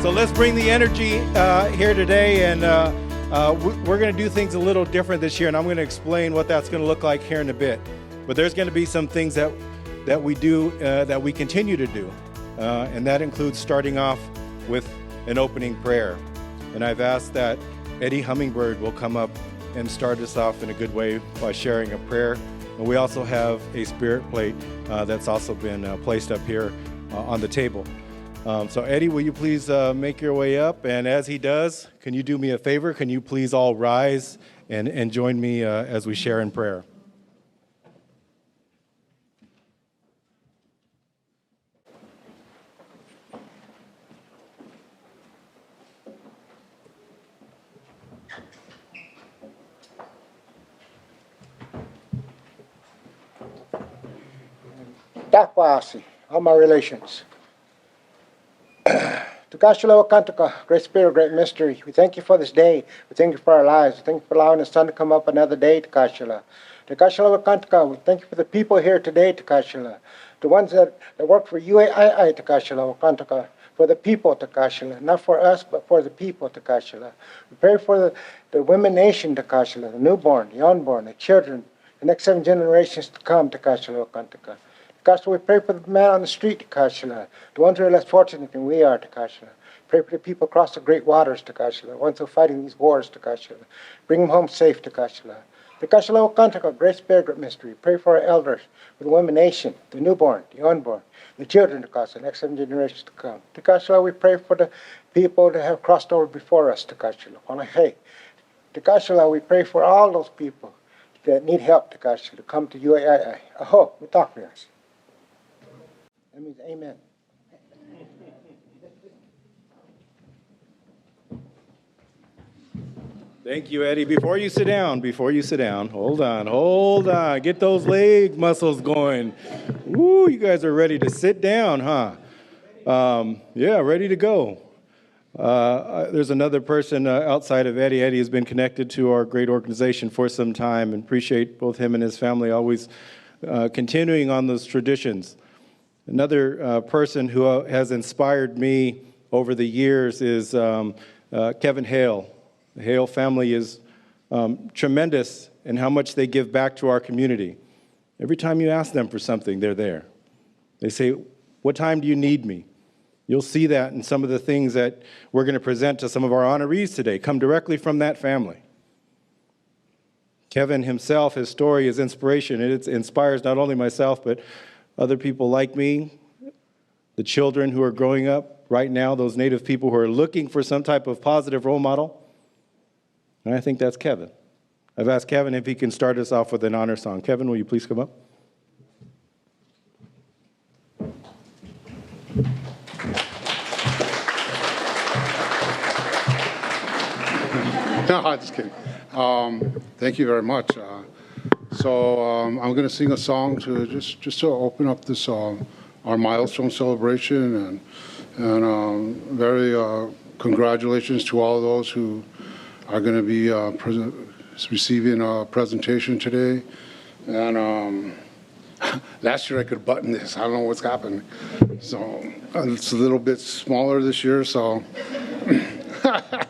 So let's bring the energy here today, and we're going to do things a little different this year, and I'm going to explain what that's going to look like here in a bit. But there's going to be some things that we do, that we continue to do, and that includes starting off with an opening prayer. And I've asked that Eddie Hummingbird will come up and start us off in a good way by sharing a prayer. And we also have a spirit plate that's also been placed up here on the table. So Eddie, will you please make your way up? And as he does, can you do me a favor? Can you please all rise and join me as we share in prayer? Takwasi, all my relations. Tukashalawa Kantaka, Great Spirit, Great Mystery. We thank you for this day. We thank you for our lives. We thank you for allowing the sun to come up another day, Tukashala. Tukashalawa Kantaka, we thank you for the people here today, Tukashala. The ones that work for UAII, Tukashalawa Kantaka. For the people, Takashala. Not for us, but for the people, Takashala. We pray for the women nation, Takashala, the newborn, the unborn, the children, the next 7 generations to come, Takashala Kantaka. Takashala, we pray for the man on the street, Takashala, the ones who are less fortunate than we are, Takashala. Pray for the people across the great waters, Takashala, the ones who are fighting these wars, Takashala. Bring them home safe, Takashala. Takashala Kantaka, Great Spirit, Great Mystery. Pray for our elders, for the women nation, the newborn, the unborn, the children, Takashala, the next 7 generations to come. Takashala, we pray for the people that have crossed over before us, Takashala. Hey, Takashala, we pray for all those people that need help, Takashala, to come to UAII. Aho, we talk for us. That means amen. Thank you, Eddie. Before you sit down, hold on. Get those leg muscles going. Woo, you guys are ready to sit down, huh? Yeah, ready to go. There's another person outside of Eddie. Eddie has been connected to our great organization for some time, and appreciate both him and his family always continuing on those traditions. Another person who has inspired me over the years is Kevin Hale. The Hale family is tremendous in how much they give back to our community. Every time you ask them for something, they're there. They say, "What time do you need me?" You'll see that in some of the things that we're going to present to some of our honorees today, come directly from that family. Kevin himself, his story is inspiration. It inspires not only myself, but other people like me, the children who are growing up right now, those Native people who are looking for some type of positive role model. And I think that's Kevin. I've asked Kevin if he can start us off with an honor song. Kevin, will you please come up? No, I'm just kidding. Thank you very much. I'm going to sing a song to just to open up this our milestone celebration, and very congratulations to all those who are going to be receiving a presentation today. And last year I could button this. I don't know what's happened. So it's a little bit smaller this year. So I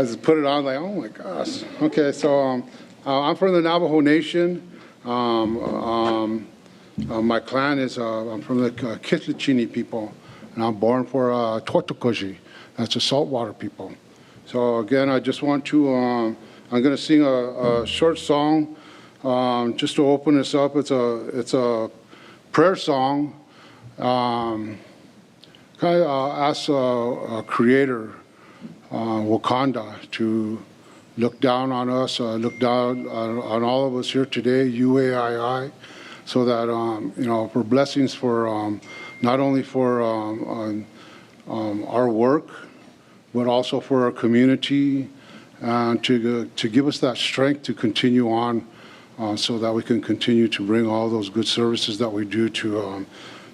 just put it on like, oh my gosh. Okay, so I'm from the Navajo Nation. My clan is, I'm from the Kitlichini people, and I'm born for Totokoji. That's the saltwater people. So again, I just want to, I'm going to sing a short song just to open this up. It's a prayer song. Kind of ask a creator, Wakanda, to look down on us, look down on all of us here today, UAII, so that, for blessings for not only for our work, but also for our community, and to give us that strength to continue on, so that we can continue to bring all those good services that we do to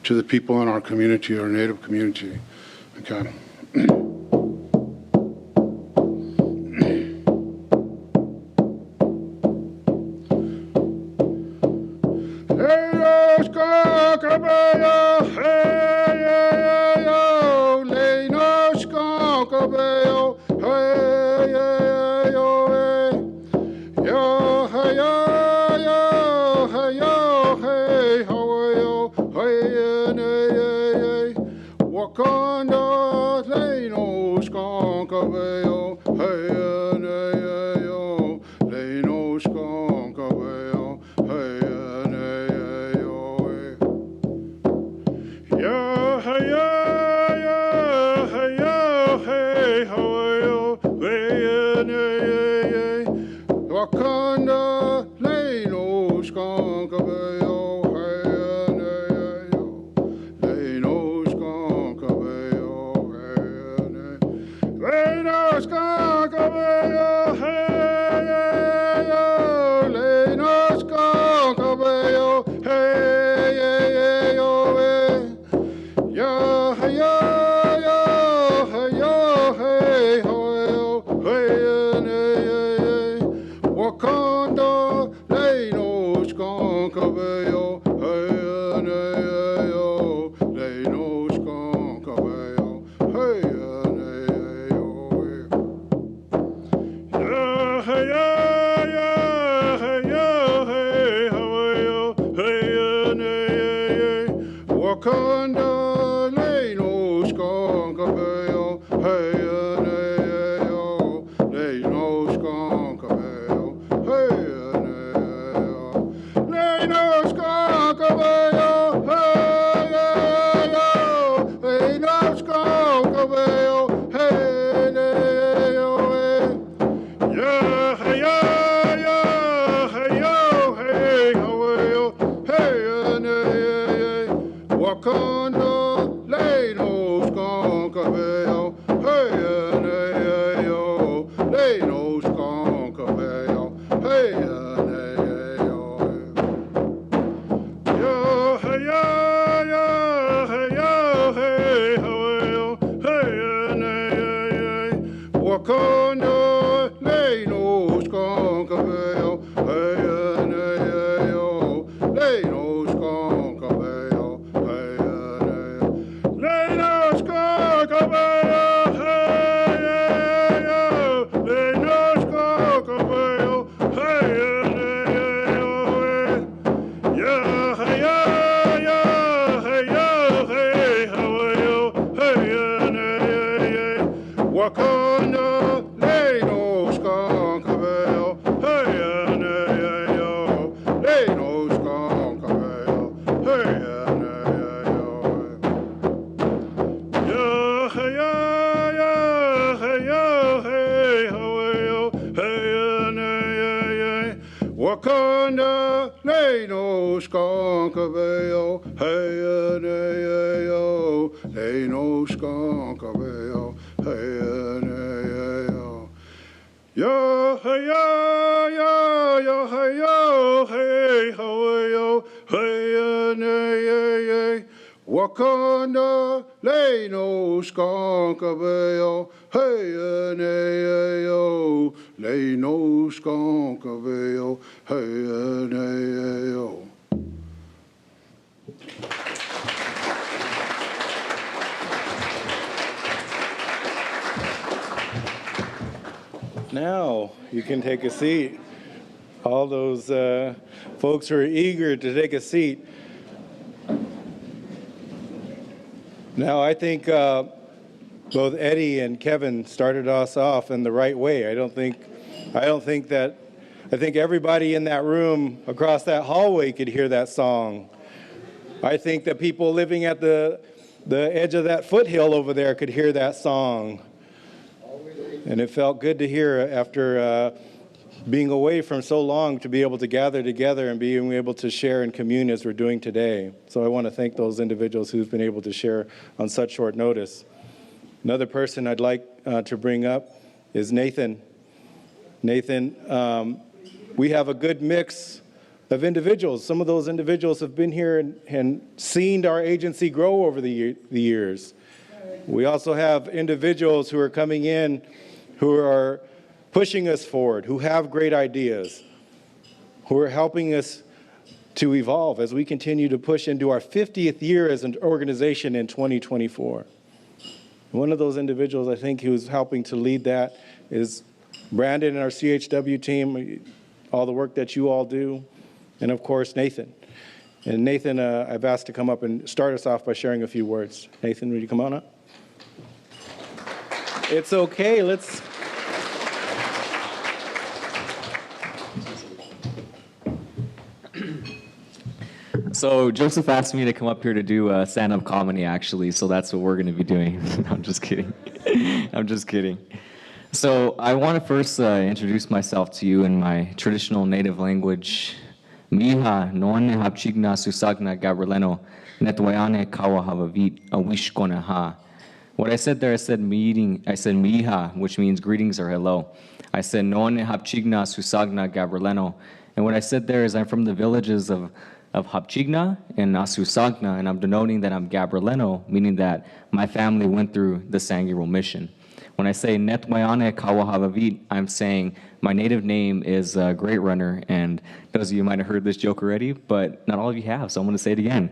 the people in our community, our Native community. Okay. Hey, Wakanda, Leno, Skonkaveo, hey, yo, Leno, Skonkaveo, hey, yo, yeah, hey, yeah, hey, yeah, hey, how hey, Wakanda, Leno, Skonkaveo. Wakanda, Leno, Skonkaveo, hey, yo, Leno, Skonkaveo, hey, yo, Wakanda, Leno, Skonkaveo, hey, yo, Leno, Skonkaveo, hey, yo, Leno, Skonkaveo, hey, yo, Leno, Skonkaveo, hey, yo, yeah, hey, yeah, hey, yo, hey, how hey, Wakanda, Leno, Skonkaveo, hey, yo, Leno, Skonkaveo, hey, yo, yeah, hey, hey, how hey, Wakanda, Leno, Skonkaveo, hey, yo, Leno, Skonkaveo, hey, Leno, Skonkaveo, hey, yo, Leno, Skonkaveo, hey, yeah, hey, hey, how hey, Wakanda, Leno, Skonkaveo, hey, yo, Leno, Skonkaveo, hey, yeah, hey, hey, Wakanda, Leno, Skonkaveo, hey, yo, Leno, Skonkaveo, hey, yo. Yo, hey, yo, hey, yo, hey, hey, Wakanda, Leno, Skonkaveo, hey, yo, Leno, Skonkaveo, hey, yo. Now you can take a seat. All those folks who are eager to take a seat. Now I think both Eddie and Kevin started us off in the right way. I think everybody in that room across that hallway could hear that song. I think that people living at the edge of that foothill over there could hear that song. And it felt good to hear after being away from so long to be able to gather together and being able to share and commune as we're doing today. So I want to thank those individuals who've been able to share on such short notice. Another person I'd like to bring up is Nathan. Nathan, we have a good mix of individuals. Some of those individuals have been here and seen our agency grow over the years. We also have individuals who are coming in who are pushing us forward, who have great ideas, who are helping us to evolve as we continue to push into our 50th year as an organization in 2024. One of those individuals I think who's helping to lead that is Brandon and our CHW team, all the work that you all do, and of course Nathan. And Nathan, I've asked to come up and start us off by sharing a few words. Nathan, would you come on up? It's okay, let's... So Joseph asked me to come up here to do stand-up comedy, actually, so that's what we're going to be doing. I'm just kidding. I'm just kidding. So I want to first introduce myself to you in my traditional native language. Miha noane hapchigna susagna gabrieleno netwayane kawa havavit awishkona ha. What I said there, I said miha, which means greetings or hello. I said noane hapchigna susagna gabrieleno. And what I said there is I'm from the villages of Hapchigna and Asusagna, and I'm denoting that I'm Gabrieleno, meaning that my family went through the Sangirol mission. When I say Netwayane Kawahavavit, I'm saying my native name is Great Runner, and those of you might have heard this joke already, but not all of you have, so I'm going to say it again.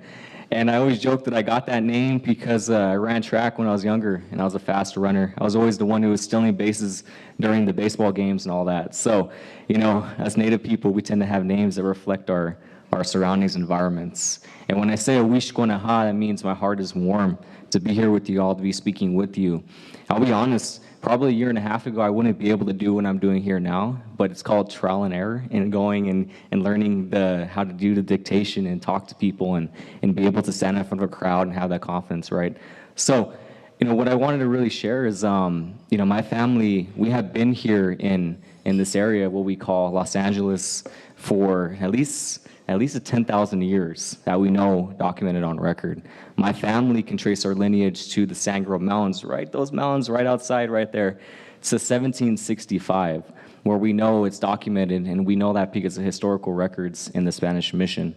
And I always joke that I got that name because I ran track when I was younger, and I was a fast runner. I was always the one who was stealing bases during the baseball games and all that. So, you know, as Native people, we tend to have names that reflect our surroundings, environments. And when I say Awishkonaha, that means my heart is warm to be here with you all, to be speaking with you. I'll be honest, probably a year and a half ago, I wouldn't be able to do what I'm doing here now, but it's called trial and error, and going and learning how to do the dictation and talk to people and be able to stand in front of a crowd and have that confidence, right? So, you know, what I wanted to really share is, you know, my family, we have been here in this area, what we call Los Angeles, for at least 10,000 years that we know documented on record. My family can trace our lineage to the Sangirol Mountains, right? Those mountains right outside right there. It's 1765, where we know it's documented, and we know that because of historical records in the Spanish mission.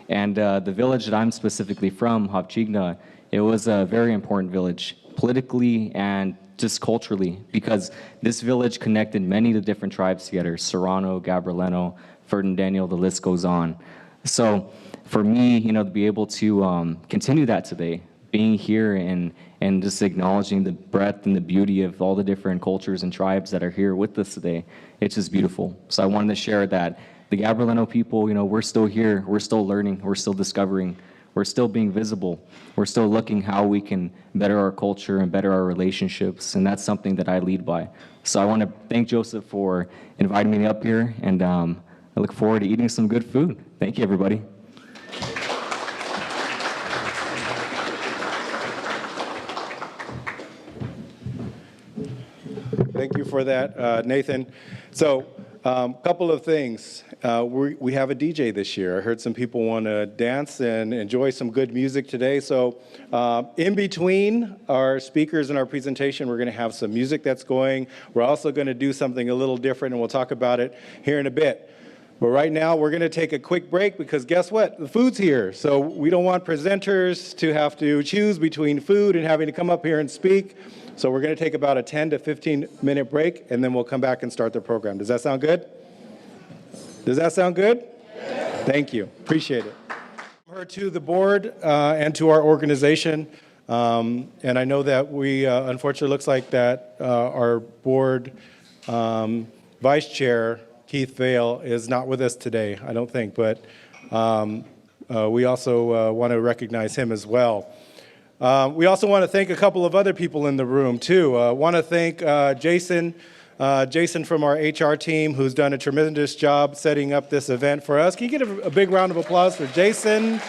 And the village that I'm specifically from, Hapchigna, it was a very important village, politically and just culturally, because this village connected many of the different tribes together, Serrano, Gabrieleno, Ferdinand Daniel, the list goes on. So for me, you know, to be able to continue that today, being here and just acknowledging the breadth and the beauty of all the different cultures and tribes that are here with us today, it's just beautiful. So I wanted to share that the Gabrieleno people, you know, we're still here, we're still learning, we're still discovering, we're still being visible, we're still looking how we can better our culture and better our relationships, and that's something that I lead by. So I want to thank Joseph for inviting me up here, and I look forward to eating some good food. Thank you, everybody. Thank you for that, Nathan. So, couple of things. We have a DJ this year. I heard some people want to dance and enjoy some good music today. So, in between our speakers and our presentation, we're going to have some music that's going. We're also going to do something a little different, and we'll talk about it here in a bit. But right now, we're going to take a quick break because guess what? The food's here. So we don't want presenters to have to choose between food and having to come up here and speak. So we're going to take about a 10 to 15-minute break, and then we'll come back and start the program. Does that sound good? Does that sound good? Yes. Thank you. Appreciate it. Her to the board and to our organization. And I know that we, unfortunately, looks like that our board vice chair, Keith Vale, is not with us today, I don't think, but we also want to recognize him as well. We also want to thank a couple of other people in the room, too. Want to thank Jason from our HR team, who's done a tremendous job setting up this event for us. Can you get a big round of applause for Jason?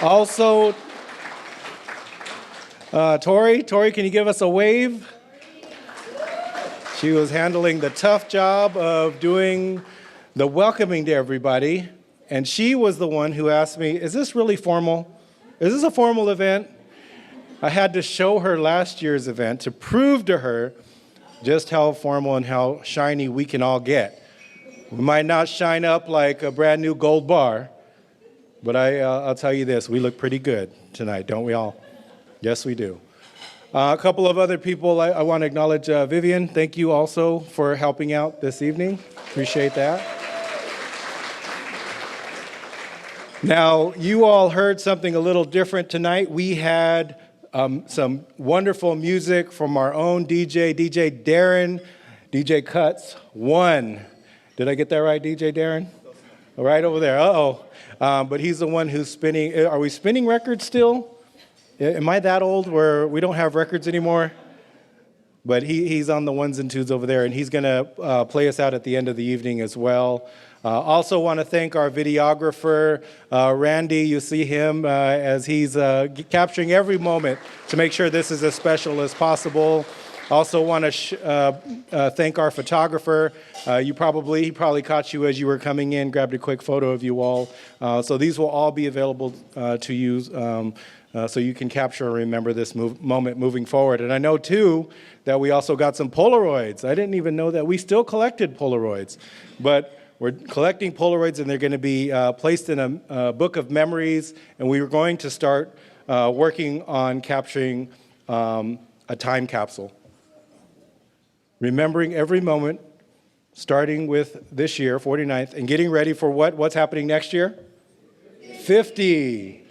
Also, Tori, can you give us a wave? She was handling the tough job of doing the welcoming to everybody, and she was the one who asked me, is this really formal? Is this a formal event? I had to show her last year's event to prove to her just how formal and how shiny we can all get. We might not shine up like a brand new gold bar, but I'll tell you this, we look pretty good tonight, don't we all? Yes, we do. A couple of other people I want to acknowledge. Vivian, thank you also for helping out this evening. Appreciate that. Now, you all heard something a little different tonight. We had some wonderful music from our own DJ Darren, DJ Cuts 1. Did I get that right, DJ Darren? Right over there. Uh-oh. But he's the one who's spinning. Are we spinning records still? Am I that old where we don't have records anymore? But he's on the ones and twos over there, and he's going to play us out at the end of the evening as well. Also want to thank our videographer, Randy. You see him as he's capturing every moment to make sure this is as special as possible. Also want to thank our photographer. He probably caught you as you were coming in, grabbed a quick photo of you all. So these will all be available to use so you can capture and remember this moment moving forward. And I know, too, that we also got some Polaroids. I didn't even know that we still collected Polaroids. But we're collecting Polaroids, and they're going to be placed in a book of memories. And we are going to start working on capturing a time capsule. Remembering every moment, starting with this year, 49th, and getting ready for what's happening next year? 50.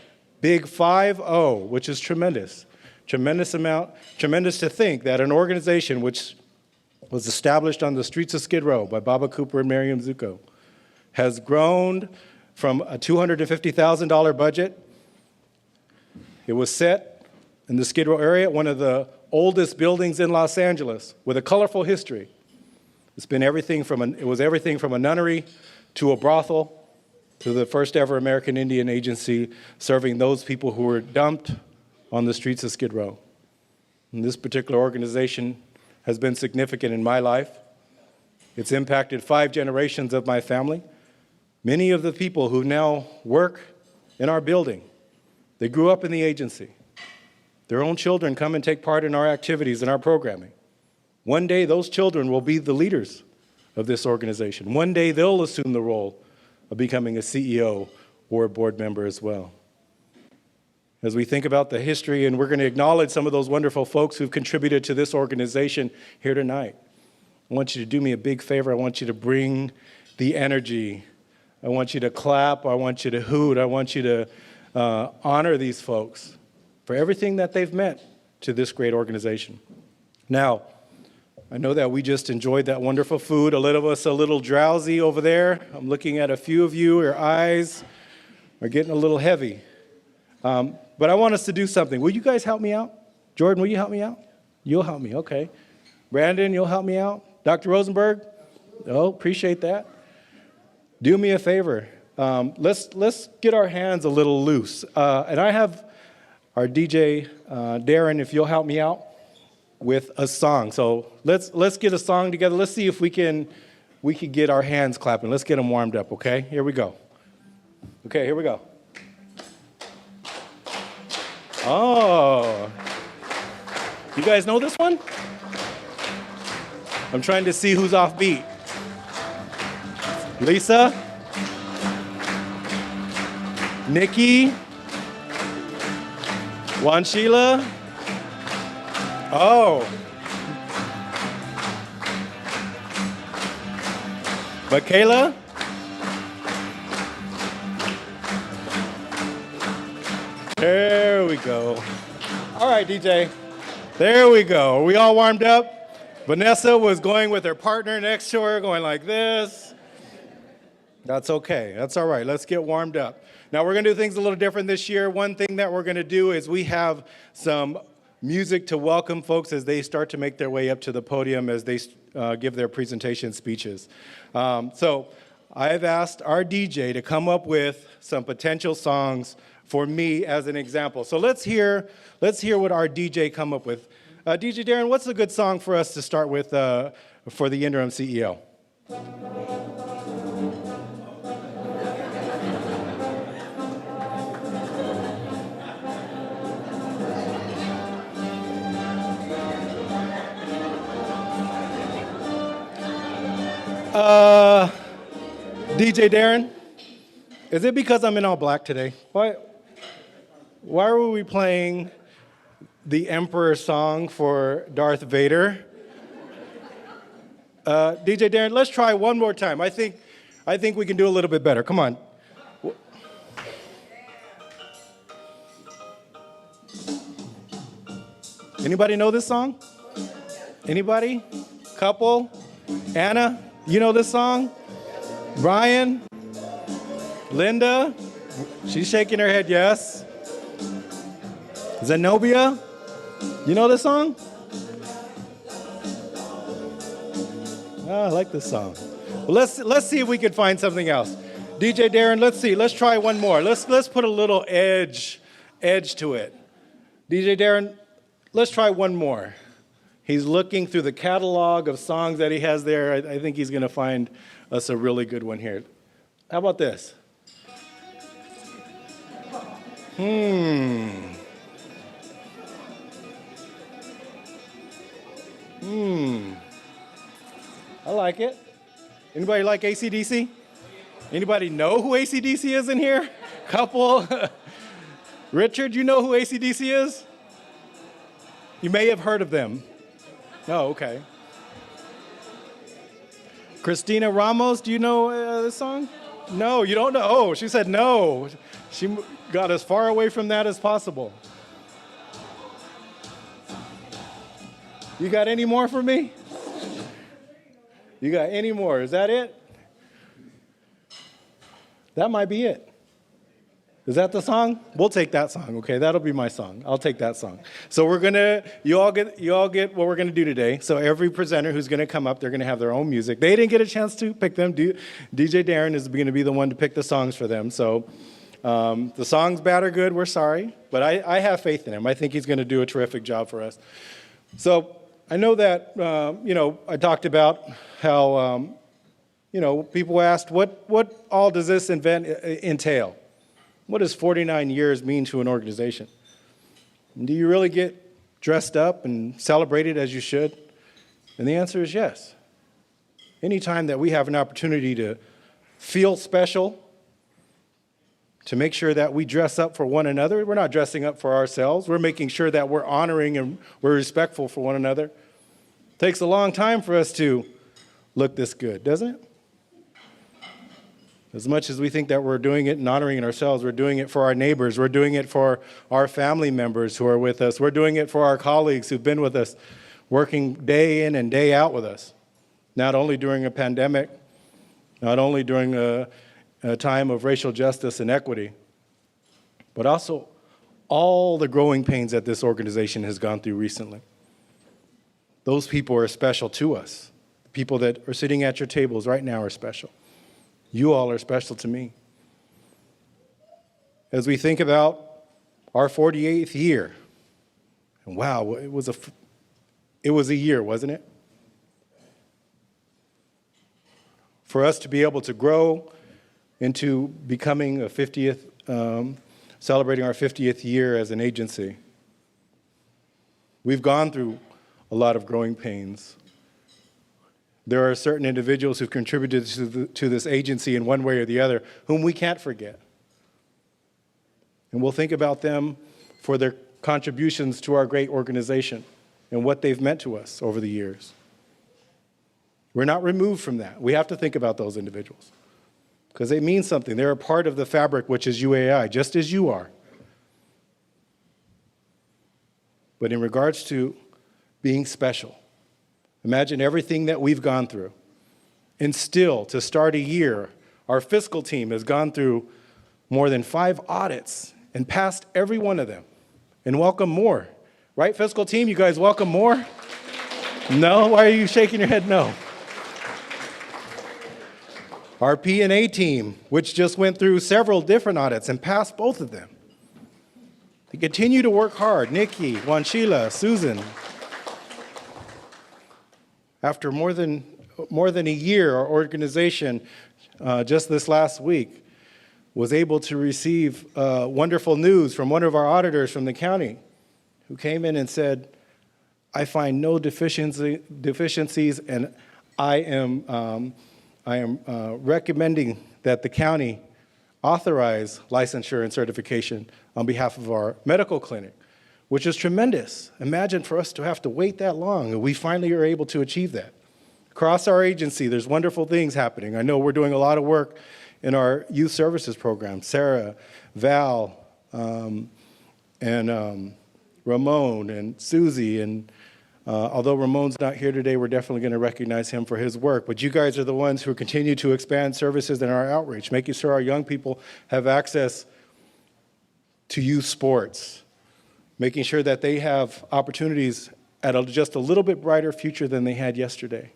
Big 5-0, which is tremendous. Tremendous to think that an organization which was established on the streets of Skid Row by Baba Cooper and Miriam Zuko has grown from a $250,000 budget. It was set in the Skid Row area, one of the oldest buildings in Los Angeles with a colorful history. It was everything from a nunnery to a brothel to the first ever American Indian agency serving those people who were dumped on the streets of Skid Row. And this particular organization has been significant in my life. It's impacted 5 generations of my family. Many of the people who now work in our building, they grew up in the agency. Their own children come and take part in our activities and our programming. One day, those children will be the leaders of this organization. One day, they'll assume the role of becoming a CEO or a board member as well. As we think about the history, and we're going to acknowledge some of those wonderful folks who've contributed to this organization here tonight, I want you to do me a big favor. I want you to bring the energy. I want you to clap. I want you to hoot. I want you to honor these folks for everything that they've meant to this great organization. Now, I know that we just enjoyed that wonderful food. A little of us a little drowsy over there. I'm looking at a few of you. Your eyes are getting a little heavy. But I want us to do something. Will you guys help me out? Jordan, will you help me out? You'll help me, okay. Brandon, you'll help me out? Dr. Rosenberg? Oh, appreciate that. Do me a favor. Let's get our hands a little loose. And I have our DJ, Darren, if you'll help me out with a song. So let's get a song together. Let's see if we can get our hands clapping. Let's get them warmed up, okay? Here we go. Okay, here we go. Oh. You guys know this one? I'm trying to see who's off beat. Lisa? Nikki? Juan Sheila? Oh. Michaela? There we go. All right, DJ. There we go. Are we all warmed up? Vanessa was going with her partner next to her, going like this. That's okay. That's all right. Let's get warmed up. Now, we're going to do things a little different this year. One thing that we're going to do is we have some music to welcome folks as they start to make their way up to the podium as they give their presentation speeches. So I've asked our DJ to come up with some potential songs for me as an example. So let's hear what our DJ come up with. DJ Darren, what's a good song for us to start with for the interim CEO? DJ Darren, is it because I'm in all black today? Why were we playing the Emperor song for Darth Vader? DJ Darren, let's try one more time. I think we can do a little bit better. Come on. Anybody know this song? Anybody? Couple? Anna, you know this song? Brian? Linda, she's shaking her head yes. Zenobia, you know this song? Oh, I like this song. Well, let's see if we can find something else. DJ Darren, let's see. Let's try one more. Let's put a little edge to it. DJ Darren, let's try one more. He's looking through the catalog of songs that he has there. I think he's going to find us a really good one here. How about this? I like it. Anybody like AC/DC? Anybody know who AC/DC is in here? Couple. Richard, you know who AC/DC is? You may have heard of them. Oh, okay. Christina Ramos, do you know this song? No, you don't know. Oh, she said no. She got as far away from that as possible. You got any more for me? You got any more? Is that it? That might be it. Is that the song? We'll take that song, okay? That'll be my song. I'll take that song. So you all get what we're gonna do today. So every presenter who's gonna come up, they're gonna have their own music. They didn't get a chance to pick them. DJ Darren is gonna be the one to pick the songs for them. So the songs bad or good, we're sorry, but I have faith in him. I think he's gonna do a terrific job for us. So I know that, I talked about how, people asked, what all does this event entail? What does 49 years mean to an organization? And do you really get dressed up and celebrated as you should? And the answer is yes. Anytime that we have an opportunity to feel special, to make sure that we dress up for one another, we're not dressing up for ourselves, we're making sure that we're honoring and we're respectful for one another. It takes a long time for us to look this good, doesn't it? As much as we think that we're doing it and honoring ourselves, we're doing it for our neighbors, we're doing it for our family members who are with us, we're doing it for our colleagues who've been with us, working day in and day out with us, not only during a pandemic, not only during a time of racial justice and equity, but also all the growing pains that this organization has gone through recently. Those people are special to us. The people that are sitting at your tables right now are special. You all are special to me. As we think about our 48th year, and wow, it was a year, wasn't it? For us to be able to grow into becoming a 50th, celebrating our 50th year as an agency. We've gone through a lot of growing pains. There are certain individuals who've contributed to this agency in one way or the other, whom we can't forget. And we'll think about them for their contributions to our great organization and what they've meant to us over the years. We're not removed from that. We have to think about those individuals because they mean something. They're a part of the fabric, which is UAI, just as you are. But in regards to being special, imagine everything that we've gone through. And still, to start a year, our fiscal team has gone through more than 5 audits and passed every one of them and welcome more. Right, fiscal team? You guys welcome more? No? Why are you shaking your head no? Our P&A team, which just went through several different audits and passed both of them. They continue to work hard. Nikki, Wanshila, Susan. After more than a year, our organization, just this last week, was able to receive wonderful news from one of our auditors from the county who came in and said, I find no deficiencies and I am recommending that the county authorize licensure and certification on behalf of our medical clinic, which is tremendous. Imagine for us to have to wait that long, and we finally are able to achieve that. Across our agency, there's wonderful things happening. I know we're doing a lot of work in our youth services program. Sarah, Val, and Ramon, and Susie, and Although Ramon's not here today, we're definitely going to recognize him for his work. But you guys are the ones who continue to expand services in our outreach, making sure our young people have access to youth sports, making sure that they have opportunities at just a little bit brighter future than they had yesterday.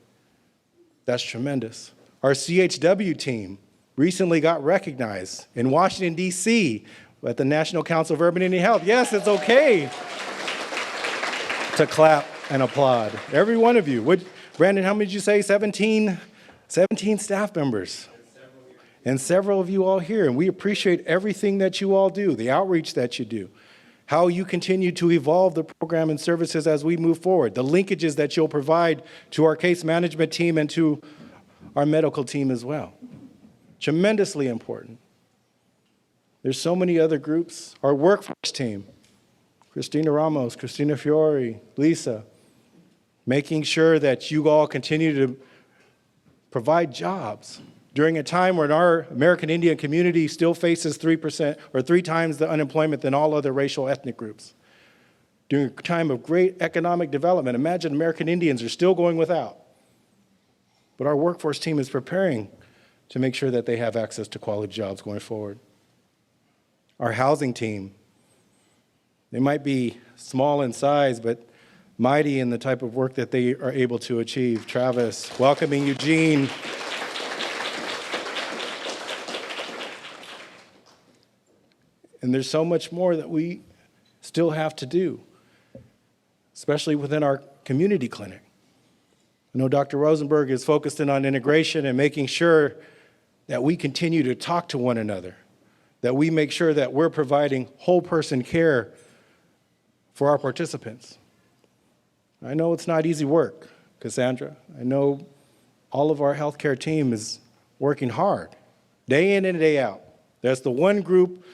That's tremendous. Our CHW team recently got recognized in Washington, D.C. at the National Council of Urban Indian Health. Yes, it's okay to clap and applaud. Every one of you. Brandon, how many did you say? 17 staff members. And several of you all here. And we appreciate everything that you all do, the outreach that you do, how you continue to evolve the program and services as we move forward, the linkages that you'll provide to our case management team and to our medical team as well. Tremendously important. There's so many other groups. Our workforce team, Christina Ramos, Christina Fiore, Lisa, making sure that you all continue to provide jobs during a time when our American Indian community still faces 3% or 3 times the unemployment than all other racial ethnic groups. During a time of great economic development, imagine American Indians are still going without. But our workforce team is preparing to make sure that they have access to quality jobs going forward. Our housing team, they might be small in size, but mighty in the type of work that they are able to achieve. Travis, welcoming Eugene. And there's so much more that we still have to do, especially within our community clinic. I know Dr. Rosenberg is focused in on integration and making sure that we continue to talk to one another, that we make sure that we're providing whole person care for our participants. I know it's not easy work, Cassandra. I know all of our healthcare team is working hard, day in and day out. That's the one group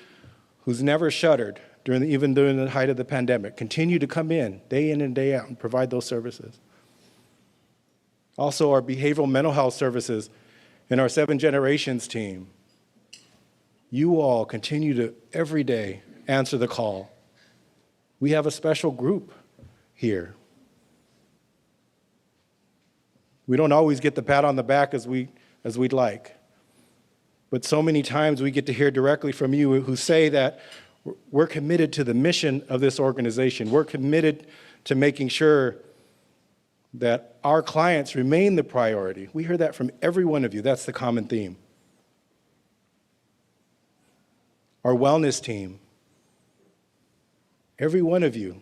who's never shuttered even during the height of the pandemic, continue to come in day and day out and provide those services. Also, our behavioral mental health services and our 7 Generations team. You all continue to, every day, answer the call. We have a special group here. We don't always get the pat on the back as we'd like. But so many times we get to hear directly from you who say that we're committed to the mission of this organization. We're committed to making sure that our clients remain the priority. We hear that from every one of you. That's the common theme. Our wellness team, every one of you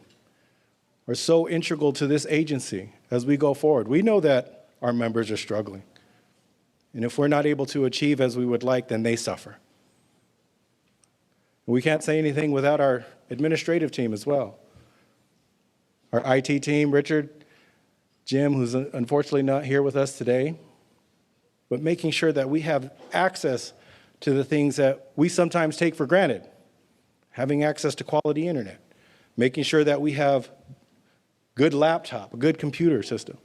are so integral to this agency as we go forward. We know that our members are struggling. And if we're not able to achieve as we would like, then they suffer. We can't say anything without our administrative team as well. Our IT team, Richard, Jim, who's unfortunately not here with us today, but making sure that we have access to the things that we sometimes take for granted, having access to quality internet, making sure that we have good laptop, a good computer system.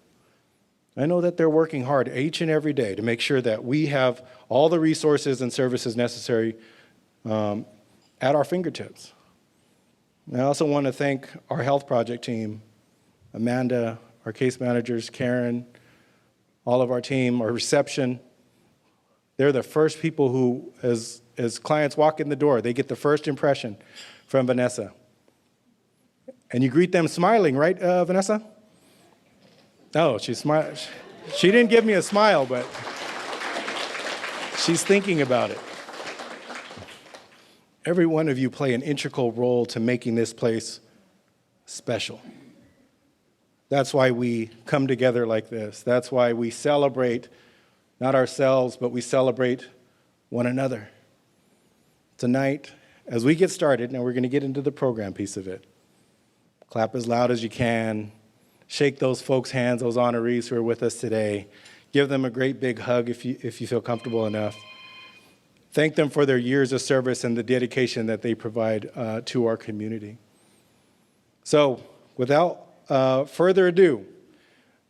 I know that they're working hard each and every day to make sure that we have all the resources and services necessary at our fingertips. And I also want to thank our health project team, Amanda, our case managers, Karen, all of our team, our reception. They're the first people who, as clients walk in the door, they get the first impression from Vanessa. And you greet them smiling, right, Vanessa? Oh, she smiled. She didn't give me a smile, but she's thinking about it. Every one of you play an integral role to making this place special. That's why we come together like this. That's why we celebrate, not ourselves, but we celebrate one another. Tonight, as we get started, now we're going to get into the program piece of it. Clap as loud as you can. Shake those folks' hands, those honorees who are with us today. Give them a great big hug if you feel comfortable enough. Thank them for their years of service and the dedication that they provide to our community. So, without further ado,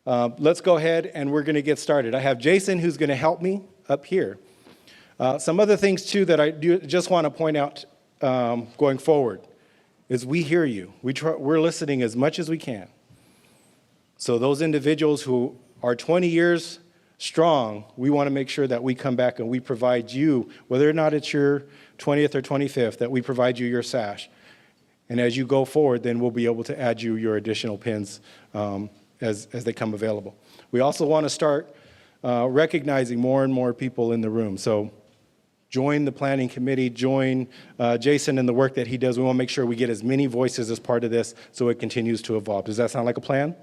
let's go ahead and we're going to get started. I have Jason who's going to help me up here. Some other things, too, that I just want to point out going forward is we hear you. We're listening as much as we can. So those individuals who are 20 years strong, we want to make sure that we come back and we provide you, whether or not it's your 20th or 25th, that we provide you your sash. And as you go forward, then we'll be able to add you your additional pins as they come available. We also want to start recognizing more and more people in the room. So join the planning committee, join Jason in the work that he does. We want to make sure we get as many voices as part of this so it continues to evolve. Does that sound like a plan?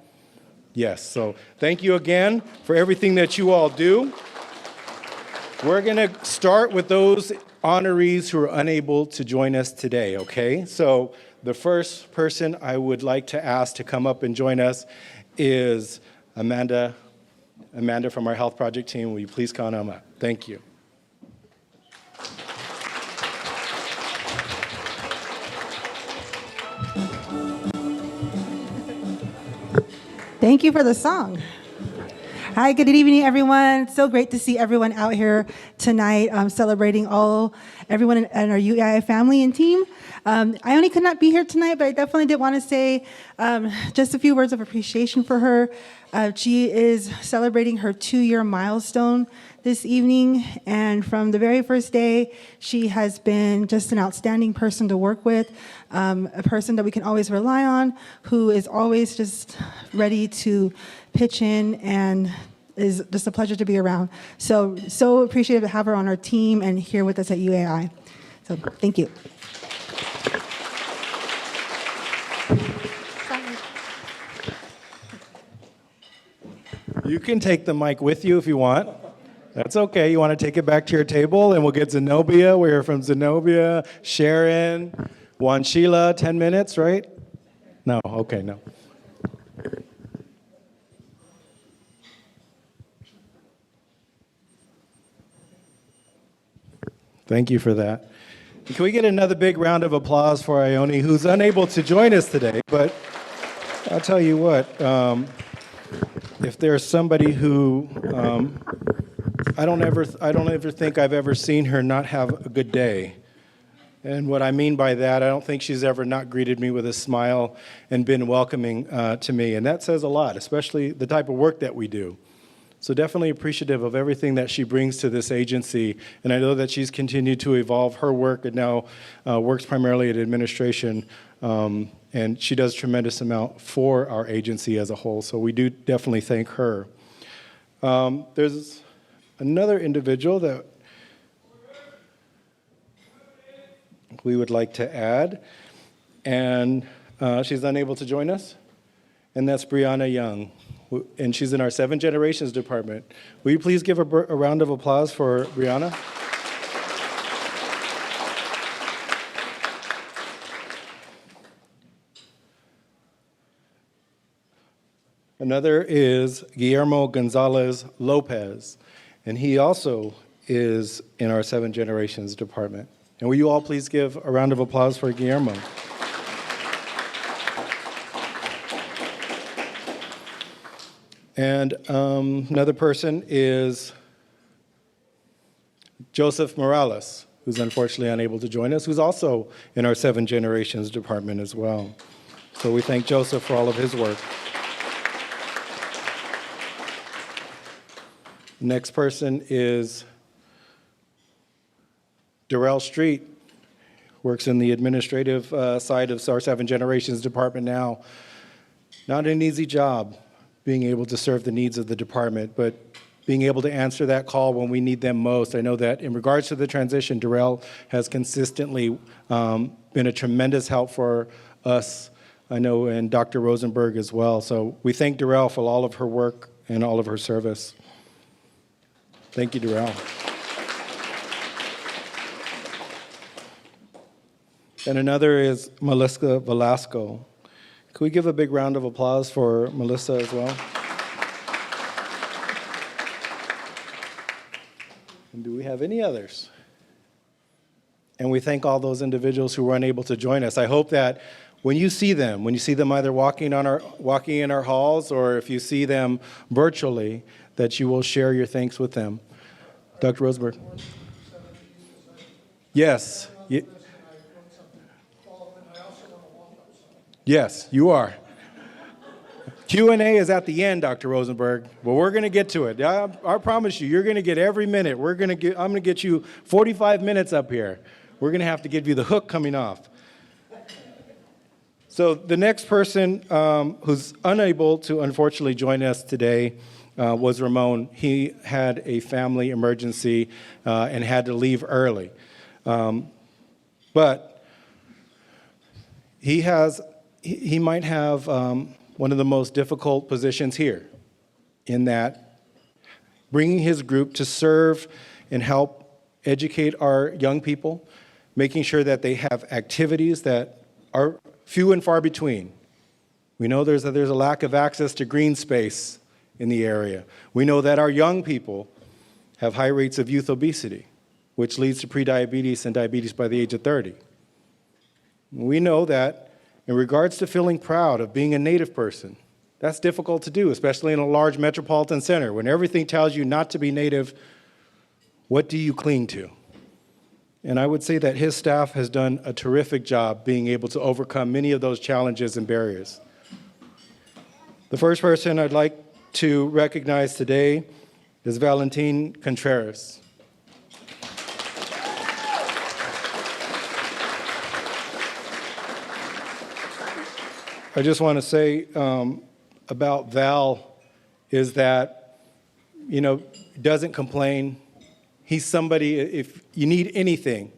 Yes. So thank you again for everything that you all do. We're going to start with those honorees who are unable to join us today, okay? So the first person I would like to ask to come up and join us is Amanda. Amanda from our health project team. Will you please come on up? Thank you. Thank you for the song. Hi, good evening, everyone. So great to see everyone out here tonight celebrating everyone in our UAII family and team. I only could not be here tonight, but I definitely did want to say just a few words of appreciation for her. She is celebrating her 2-year milestone this evening, and from the very first day, she has been just an outstanding person to work with, a person that we can always rely on, who is always just ready to pitch in and is just a pleasure to be around. So appreciative to have her on our team and here with us at UAI. So thank you. You can take the mic with you if you want. That's okay. You want to take it back to your table, and we'll get Zenobia. We're from Zenobia, Sharon, Juan Sheila, 10 minutes, right? No, okay, no. Thank you for that. Can we get another big round of applause for Ione, who's unable to join us today? But I'll tell you what, if there's somebody who I don't ever think I've ever seen her not have a good day. And what I mean by that, I don't think she's ever not greeted me with a smile and been welcoming to me. And that says a lot, especially the type of work that we do. So definitely appreciative of everything that she brings to this agency. And I know that she's continued to evolve her work and now works primarily at administration. And she does a tremendous amount for our agency as a whole. So we do definitely thank her. There's another individual that we would like to add, and she's unable to join us, and that's Brianna Young, and she's in our 7 Generations department. Will you please give a round of applause for Brianna? Another is Guillermo Gonzalez Lopez, and he also is in our 7 Generations department. And will you all please give a round of applause for Guillermo? And another person is Joseph Morales, who's unfortunately unable to join us, who's also in our 7 Generations department as well. So we thank Joseph for all of his work. Next person is Darrell Street, works in the administrative side of our 7 Generations department now. Not an easy job being able to serve the needs of the department, but being able to answer that call when we need them most. I know that in regards to the transition, Darrell has consistently been a tremendous help for us, I know, and Dr. Rosenberg as well. So we thank Darrell for all of her work and all of her service. Thank you, Darrell. And another is Melissa Velasco. Can we give a big round of applause for Melissa as well? And do we have any others? And we thank all those individuals who were unable to join us. I hope that when you see them either walking in our halls or if you see them virtually, that you will share your thanks with them. Dr. Rosenberg. Yes. Yes, you are. Q&A is at the end, Dr. Rosenberg, but we're going to get to it. I promise you, you're going to get every minute. I'm going to get you 45 minutes up here. We're going to have to give you the hook coming off. So the next person who's unable to, unfortunately, join us today was Ramon. He had a family emergency and had to leave early. But he might have one of the most difficult positions here, in that bringing his group to serve and help educate our young people, making sure that they have activities that are few and far between. We know there's a lack of access to green space in the area. We know that our young people have high rates of youth obesity, which leads to prediabetes and diabetes by the age of 30. We know that in regards to feeling proud of being a Native person, that's difficult to do, especially in a large metropolitan center. When everything tells you not to be Native, what do you cling to? And I would say that his staff has done a terrific job being able to overcome many of those challenges and barriers. The first person I'd like to recognize today is Valentin Contreras. I just want to say about Val is that, doesn't complain. He's somebody, if you need anything,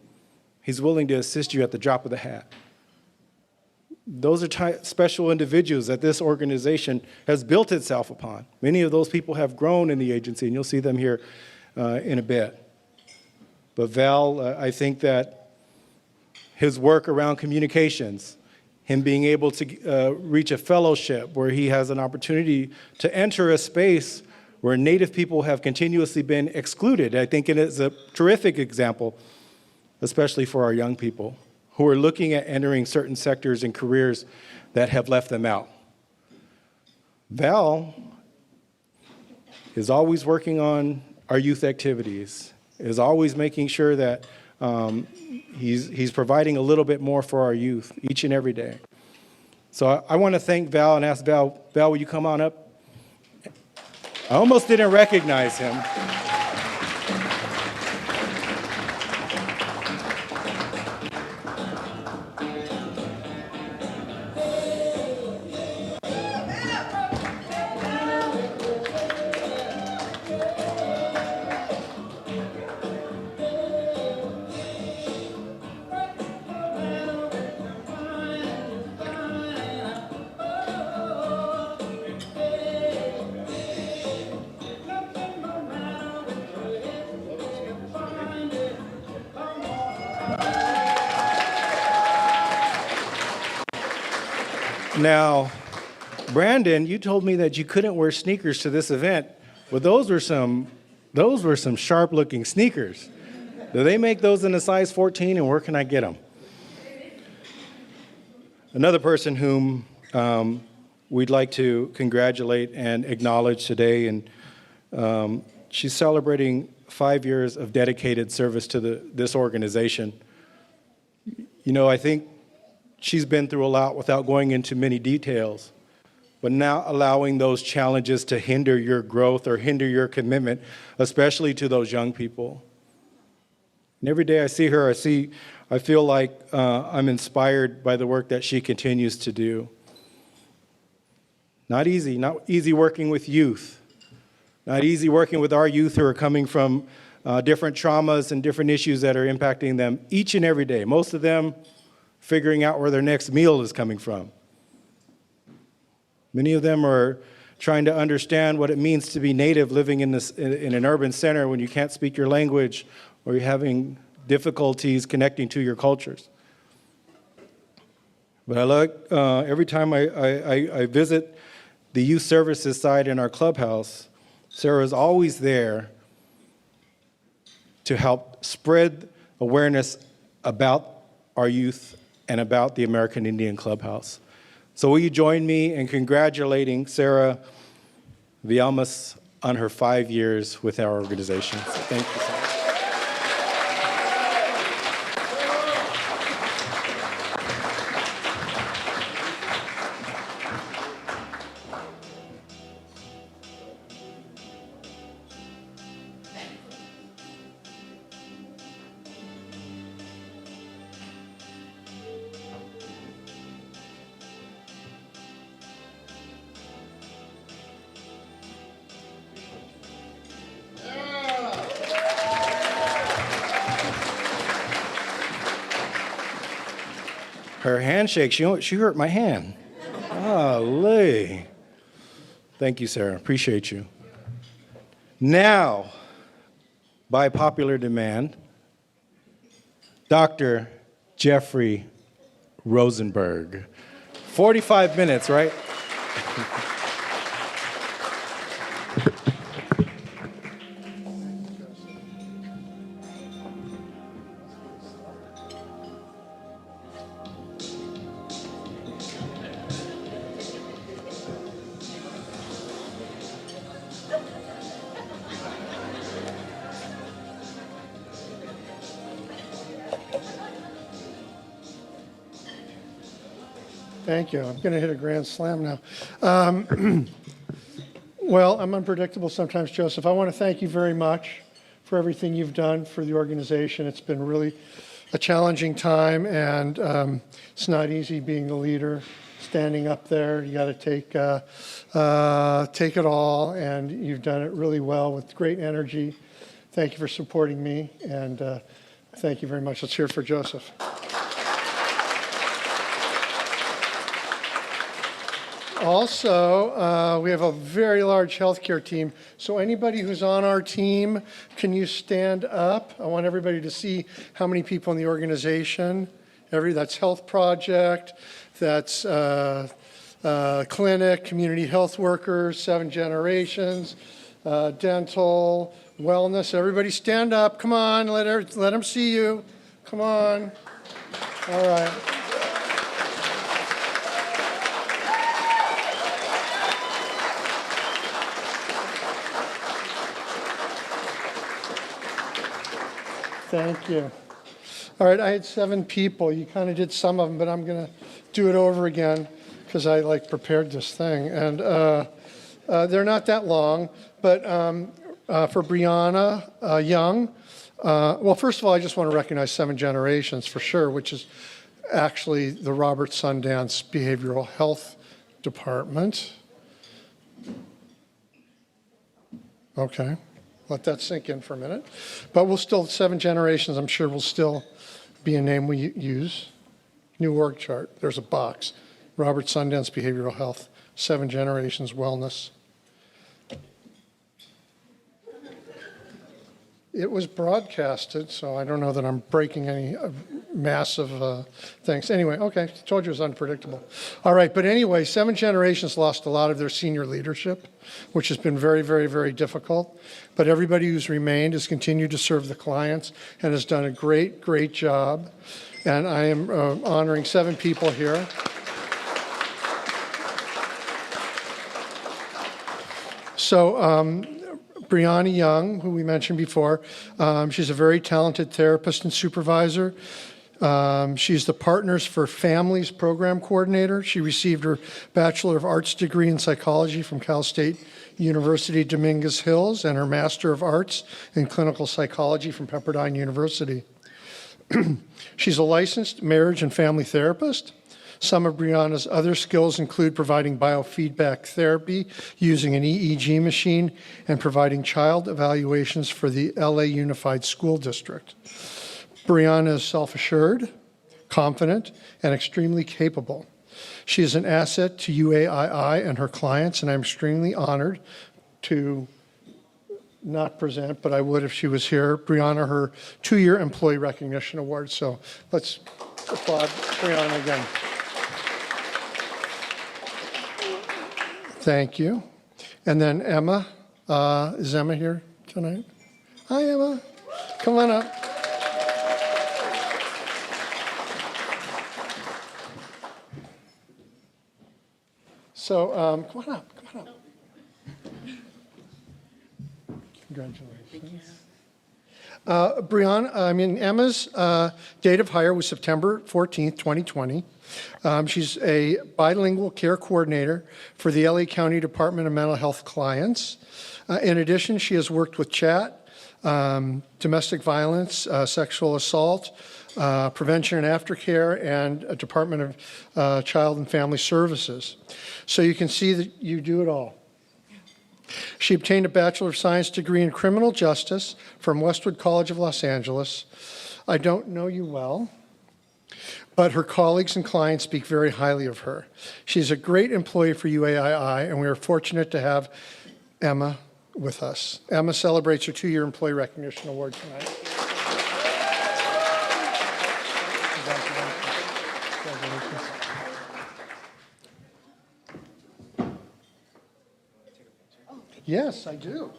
he's willing to assist you at the drop of the hat. Those are special individuals that this organization has built itself upon. Many of those people have grown in the agency, and you'll see them here in a bit. But Val, I think that his work around communications, him being able to reach a fellowship where he has an opportunity to enter a space where Native people have continuously been excluded. I think it is a terrific example, especially for our young people who are looking at entering certain sectors and careers that have left them out. Val is always working on our youth activities, is always making sure that he's providing a little bit more for our youth each and every day. So I want to thank Val and ask Val, will you come on up? I almost didn't recognize him. Now, Brandon, you told me that you couldn't wear sneakers to this event. Well, those were some sharp-looking sneakers. Do they make those in a size 14, and where can I get them? Another person whom we'd like to congratulate and acknowledge today, and she's celebrating 5 years of dedicated service to this organization. I think she's been through a lot without going into many details, but not allowing those challenges to hinder your growth or hinder your commitment, especially to those young people. And every day I see her, I feel like I'm inspired by the work that she continues to do. Not easy working with youth. Not easy working with our youth who are coming from different traumas and different issues that are impacting them each and every day. Most of them figuring out where their next meal is coming from. Many of them are trying to understand what it means to be Native living in an urban center when you can't speak your language or you're having difficulties connecting to your cultures. But I look, every time I visit the youth services side in our clubhouse, Sarah is always there to help spread awareness about our youth and about the American Indian Clubhouse. So will you join me in congratulating Sarah Villalmas on her 5 years with our organization. So thank you, Sarah. Her handshake, she hurt my hand. Golly. Thank you, Sarah. Appreciate you. Now, by popular demand, Dr. Jeffrey Rosenberg. 45 minutes, right? Thank you. I'm going to hit a grand slam now. Well, I'm unpredictable sometimes, Joseph. I want to thank you very much for everything you've done for the organization. It's been really a challenging time, and it's not easy being the leader, standing up there. You got to take it all, and you've done it really well with great energy. Thank you for supporting me, and thank you very much. Let's hear it for Joseph. Also, we have a very large healthcare team. So anybody who's on our team, can you stand up? I want everybody to see how many people in the organization. That's Health Project, that's clinic, community health workers, 7 generations, dental, wellness. Everybody stand up. Come on, let them see you. Come on. All right. Thank you. All right, I had 7 people. You kind of did some of them, but I'm going to do it over again because I prepared this thing. And they're not that long, but for Brianna Young, well, first of all, I just want to recognize 7 Generations for sure, which is actually the Robert Sundance Behavioral Health Department. Okay. Let that sink in for a minute. But we'll still, 7 Generations, I'm sure will still be a name we use. New org chart, there's a box. Robert Sundance Behavioral Health, 7 Generations Wellness. It was broadcasted, so I don't know that I'm breaking any massive things. Anyway, okay, I told you it was unpredictable. All right, but anyway, 7 Generations lost a lot of their senior leadership, which has been very, very, very difficult. But everybody who's remained has continued to serve the clients and has done a great, great job. And I am honoring 7 people here. So, Brianna Young, who we mentioned before, she's a very talented therapist and supervisor. She's the Partners for Families program coordinator. She received her Bachelor of Arts degree in psychology from Cal State University Dominguez Hills and her Master of Arts in clinical psychology from Pepperdine University. She's a licensed marriage and family therapist. Some of Brianna's other skills include providing biofeedback therapy using an EEG machine and providing child evaluations for the LA Unified School District. Brianna is self-assured, confident, and extremely capable. She is an asset to UAII and her clients, and I'm extremely honored to not present, but I would if she was here, Brianna her 2-year Employee Recognition Award. So let's applaud Brianna again. Thank you. And then Emma, is Emma here tonight? Hi, Emma. Come on up. So come on up, come on up. Congratulations. Emma's date of hire was September 14th, 2020. She's a bilingual care coordinator for the LA County Department of Mental Health clients. In addition, she has worked with CHAT, domestic violence, sexual assault, prevention and aftercare, and a Department of Child and Family Services. So you can see that you do it all. She obtained a Bachelor of Science degree in Criminal Justice from Westwood College of Los Angeles. I don't know you well, but her colleagues and clients speak very highly of her. She's a great employee for UAII, and we are fortunate to have Emma with us. Emma celebrates her 2-year Employee Recognition Award tonight. Yes, I do.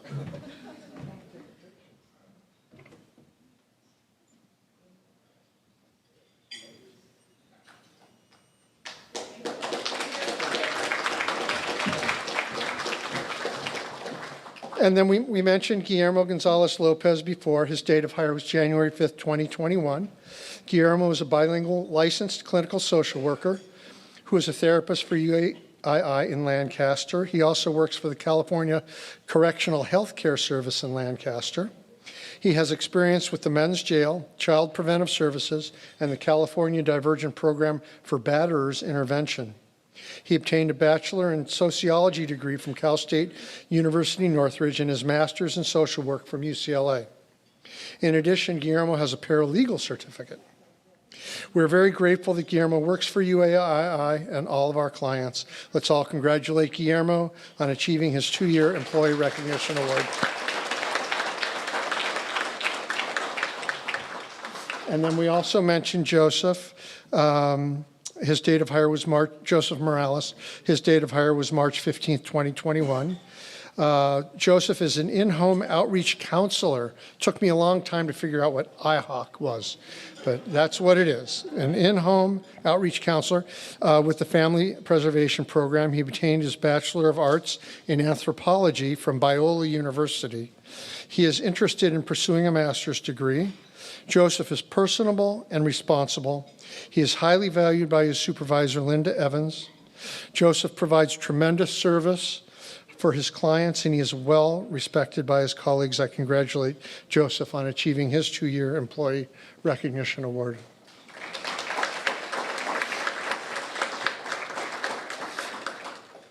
And then we mentioned Guillermo Gonzalez Lopez before. His date of hire was January 5th, 2021. Guillermo is a bilingual licensed clinical social worker who is a therapist for UAII in Lancaster. He also works for the California Correctional Health Care Service in Lancaster. He has experience with the Men's Jail, Child Preventive Services, and the California Divergent Program for Batterers Intervention. He obtained a Bachelor in Sociology degree from Cal State University Northridge and his Master's in Social Work from UCLA. In addition, Guillermo has a paralegal certificate. We're very grateful that Guillermo works for UAII and all of our clients. Let's all congratulate Guillermo on achieving his 2-year Employee Recognition Award. And then we also mentioned Joseph. His date of hire was Joseph Morales. His date of hire was March 15th, 2021. Joseph is an in-home outreach counselor. Took me a long time to figure out what IHOC was, but that's what it is, an in-home outreach counselor with the Family Preservation Program. He obtained his Bachelor of Arts in Anthropology from Biola University. He is interested in pursuing a master's degree. Joseph is personable and responsible. He is highly valued by his supervisor, Linda Evans. Joseph provides tremendous service for his clients, and he is well respected by his colleagues. I congratulate Joseph on achieving his 2-year Employee Recognition Award.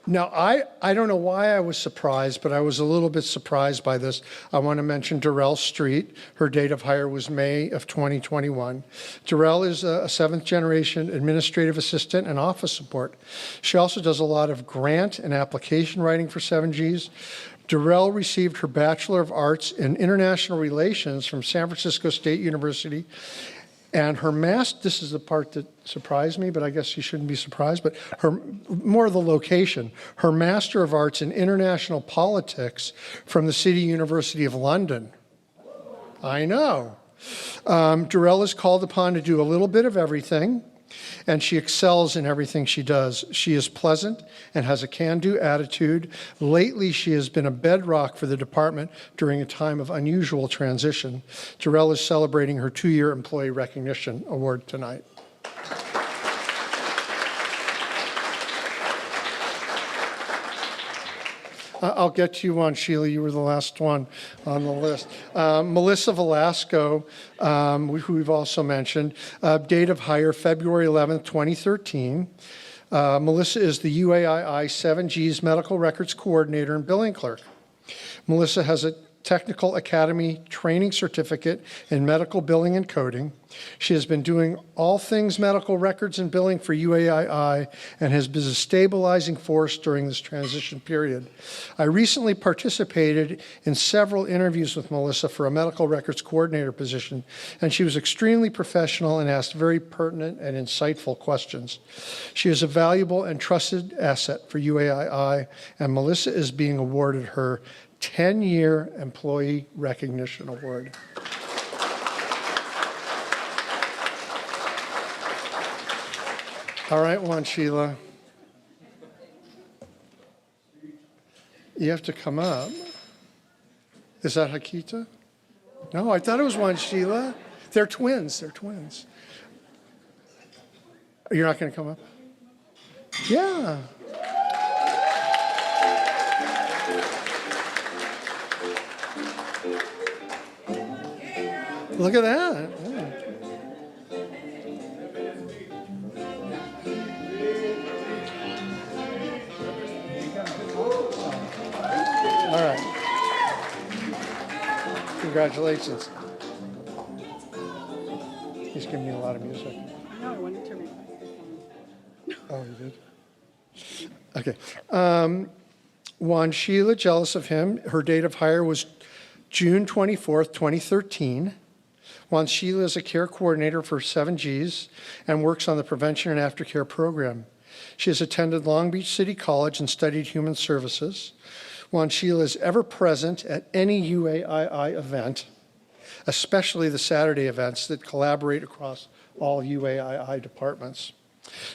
Now, I don't know why I was surprised, but I was a little bit surprised by this. I want to mention Darrell Street. Her date of hire was May of 2021. Darrell is a 7th-generation administrative assistant and office support. She also does a lot of grant and application writing for 7Gs. Darrell received her Bachelor of Arts in International Relations from San Francisco State University. And her this is the part that surprised me, but I guess you shouldn't be surprised, but more of the location. Her Master of Arts in International Politics from the City University of London. I know. Darrell is called upon to do a little bit of everything, and she excels in everything she does. She is pleasant and has a can-do attitude. Lately, she has been a bedrock for the department during a time of unusual transition. Darrell is celebrating her 2-year Employee Recognition Award tonight. I'll get to you one, Sheila. You were the last one on the list. Melissa Velasco, who we've also mentioned, date of hire February 11th, 2013. Melissa is the UAII 7Gs Medical Records Coordinator and Billing Clerk. Melissa has a Technical Academy training certificate in medical billing and coding. She has been doing all things medical records and billing for UAII and has been a stabilizing force during this transition period. I recently participated in several interviews with Melissa for a medical records coordinator position, and she was extremely professional and asked very pertinent and insightful questions. She is a valuable and trusted asset for UAII, and Melissa is being awarded her 10-year Employee Recognition Award. All right, Juan Sheila. You have to come up. Is that Hakita? No, I thought it was Juan Sheila. They're twins. They're twins. You're not going to come up? Yeah. Look at that. Yeah. All right. Congratulations. He's giving me a lot of music. Okay. Juan Sheila, jealous of him. Her date of hire was June 24th, 2013. Juan Sheila is a care coordinator for 7Gs and works on the prevention and aftercare program. She has attended Long Beach City College and studied human services. Juan Sheila is ever present at any UAII event, especially the Saturday events that collaborate across all UAII departments.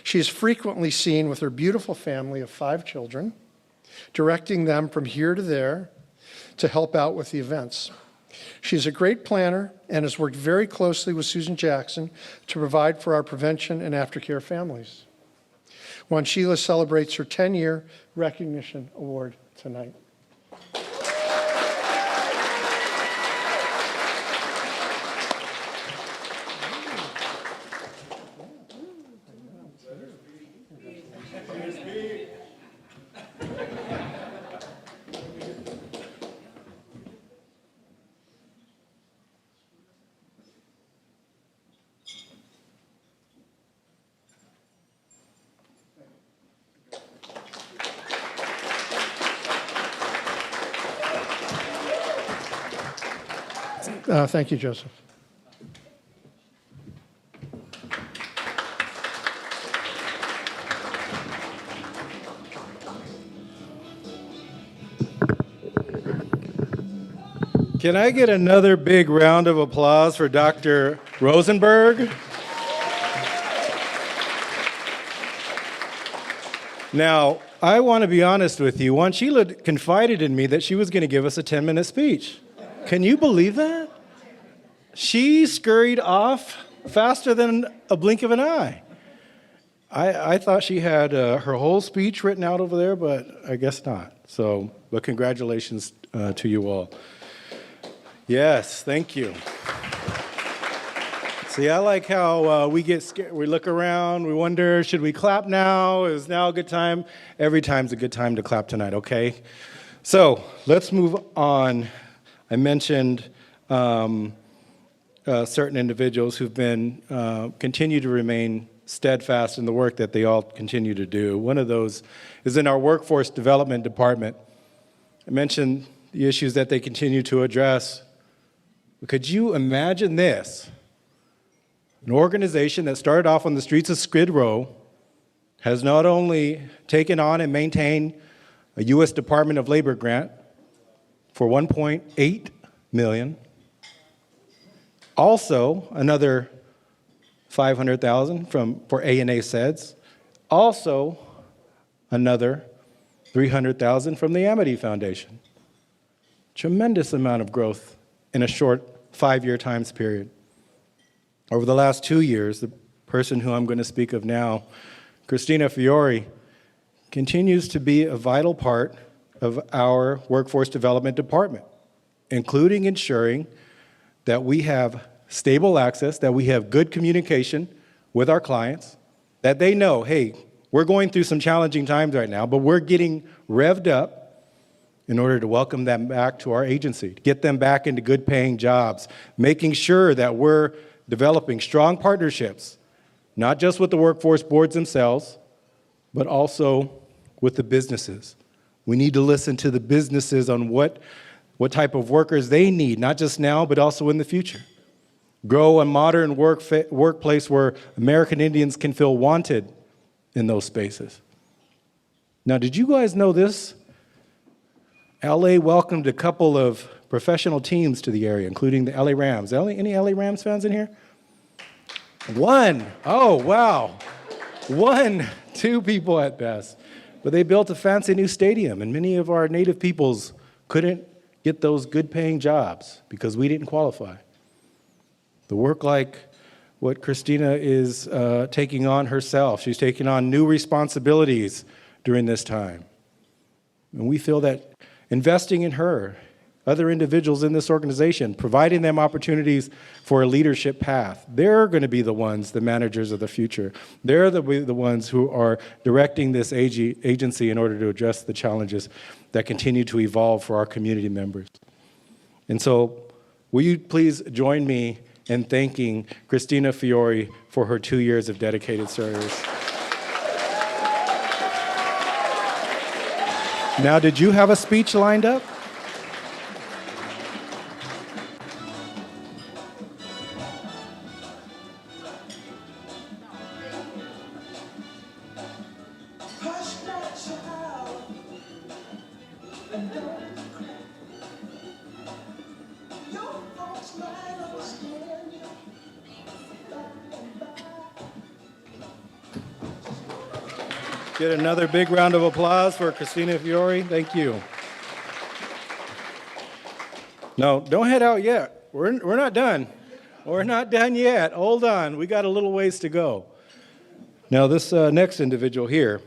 She is frequently seen with her beautiful family of 5 children, directing them from here to there to help out with the events. She's a great planner and has worked very closely with Susan Jackson to provide for our prevention and aftercare families. Juan Sheila celebrates her 10-year recognition award tonight. Thank you, Joseph. Can I get another big round of applause for Dr. Rosenberg? Now, I want to be honest with you. Juan Sheila confided in me that she was going to give us a 10-minute speech. Can you believe that? She scurried off faster than a blink of an eye. I thought she had her whole speech written out over there, but I guess not. So, but congratulations to you all. Yes, thank you. See, I like how we get scared. We look around, we wonder, should we clap now? Is now a good time? Every time's a good time to clap tonight, okay? So, let's move on. I mentioned certain individuals who've been, continue to remain steadfast in the work that they all continue to do. One of those is in our workforce development department. I mentioned the issues that they continue to address. Could you imagine this? An organization that started off on the streets of Skid Row has not only taken on and maintained a U.S. Department of Labor grant for $1.8 million, also another $500,000 for A&A SEDS, also another $300,000 from the Amity Foundation. Tremendous amount of growth in a short 5-year time period. Over the last 2 years, the person who I'm going to speak of now, Christina Fiore, continues to be a vital part of our workforce development department, including ensuring that we have stable access, that we have good communication with our clients, that they know, hey, we're going through some challenging times right now, but we're getting revved up in order to welcome them back to our agency, to get them back into good paying jobs, making sure that we're developing strong partnerships, not just with the workforce boards themselves, but also with the businesses. We need to listen to the businesses on what type of workers they need, not just now, but also in the future. Grow a modern workplace where American Indians can feel wanted in those spaces. Now, did you guys know this? LA welcomed a couple of professional teams to the area, including the LA Rams. Any LA Rams fans in here? One. Oh, wow. 1, 2 people at best. But they built a fancy new stadium, and many of our native peoples couldn't get those good-paying jobs because we didn't qualify. The work like what Christina is taking on herself, she's taking on new responsibilities during this time. And we feel that investing in her, other individuals in this organization, providing them opportunities for a leadership path, they're going to be the ones, the managers of the future. They're the ones who are directing this agency in order to address the challenges that continue to evolve for our community members. And so, will you please join me in thanking Christina Fiore for her 2 years of dedicated service. Now, did you have a speech lined up? Get another big round of applause for Christina Fiore. Thank you. No, don't head out yet. We're not done. We're not done yet. Hold on. We got a little ways to go. Now, this next individual here,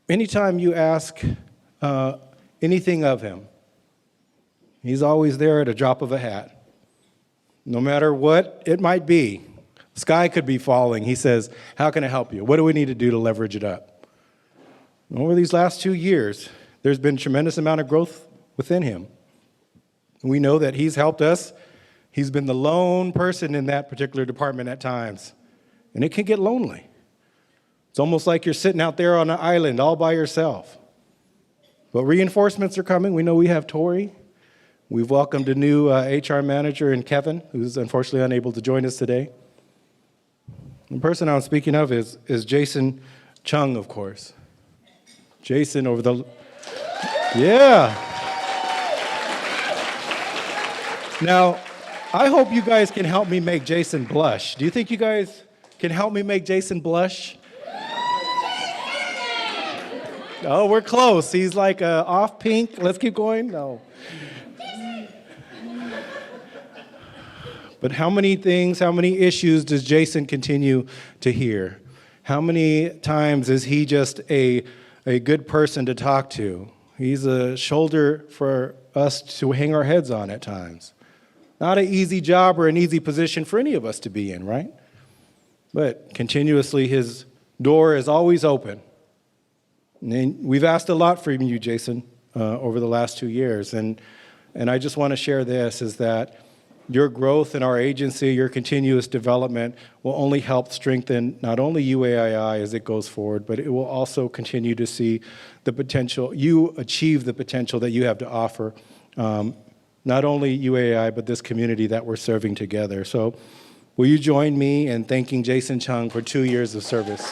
anytime you ask anything of him, he's always there at a drop of a hat. No matter what it might be. Sky could be falling. He says, how can I help you? What do we need to do to leverage it up? Over these last 2 years, there's been a tremendous amount of growth within him. We know that he's helped us. He's been the lone person in that particular department at times. And it can get lonely. It's almost like you're sitting out there on an island all by yourself. But reinforcements are coming. We know we have Tori. We've welcomed a new HR manager in Kevin, who's unfortunately unable to join us today. The person I'm speaking of is Jason Chung, of course. Jason over the... Yeah. Now, I hope you guys can help me make Jason blush. Do you think you guys can help me make Jason blush? Oh, we're close. He's like off pink. Let's keep going. No. But how many things, how many issues does Jason continue to hear? How many times is he just a good person to talk to? He's a shoulder for us to hang our heads on at times. Not an easy job or an easy position for any of us to be in, right? But continuously, his door is always open. And we've asked a lot from you, Jason, over the last 2 years. And I just want to share this, is that your growth in our agency, your continuous development will only help strengthen not only UAII as it goes forward, but it will also continue to see the potential, you achieve the potential that you have to offer, not only UAII, but this community that we're serving together. So will you join me in thanking Jason Chung for 2 years of service?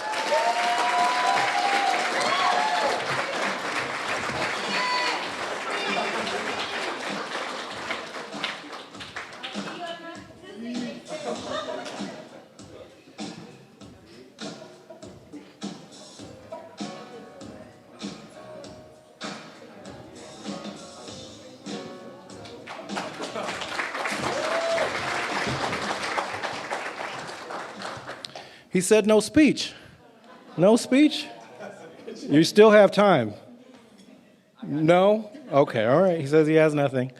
He said no speech. No speech? You still have time. No? Okay, all right. He says he has nothing.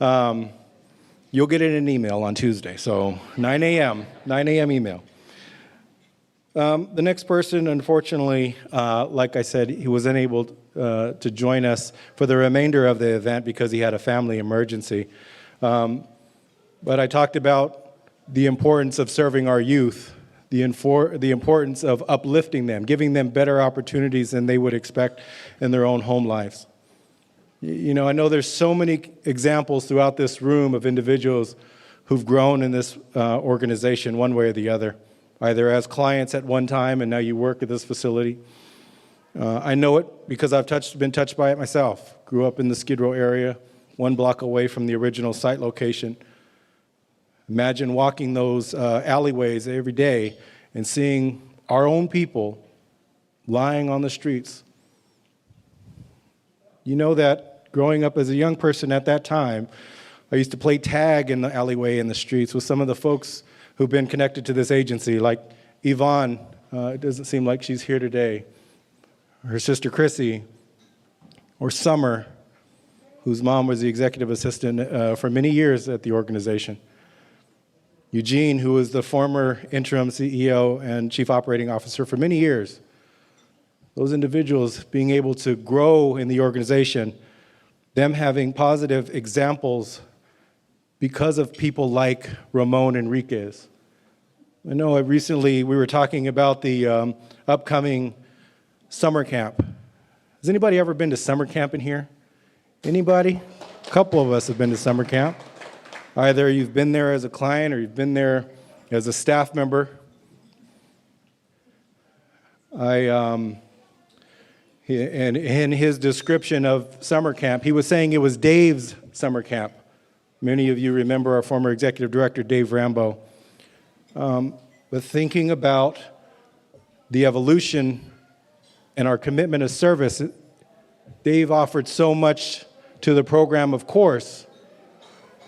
You'll get it in an email on Tuesday, so 9 a.m. email. The next person, unfortunately, like I said, he was unable to join us for the remainder of the event because he had a family emergency. But I talked about the importance of serving our youth, the importance of uplifting them, giving them better opportunities than they would expect in their own home lives. You know, I know there's so many examples throughout this room of individuals who've grown in this organization one way or the other, either as clients at one time and now you work at this facility. I know it because I've been touched by it myself. Grew up in the Skid Row area, 1 block away from the original site location. Imagine walking those alleyways every day and seeing our own people lying on the streets. You know that growing up as a young person at that time, I used to play tag in the alleyway in the streets with some of the folks who've been connected to this agency, like Yvonne. It doesn't seem like she's here today. Her sister Chrissy, or Summer, whose mom was the executive assistant for many years at the organization. Eugene, who was the former interim CEO and chief operating officer for many years. Those individuals being able to grow in the organization, them having positive examples because of people like Ramon Enriquez. I know recently we were talking about the upcoming summer camp Has anybody ever been to summer camp in here? Anybody? A couple of us have been to summer camp. Either you've been there as a client or you've been there as a staff member. In his description of summer camp, he was saying it was Dave's summer camp. Many of you remember our former executive director, Dave Rambo. But thinking about the evolution and our commitment of service, Dave offered so much to the program, of course,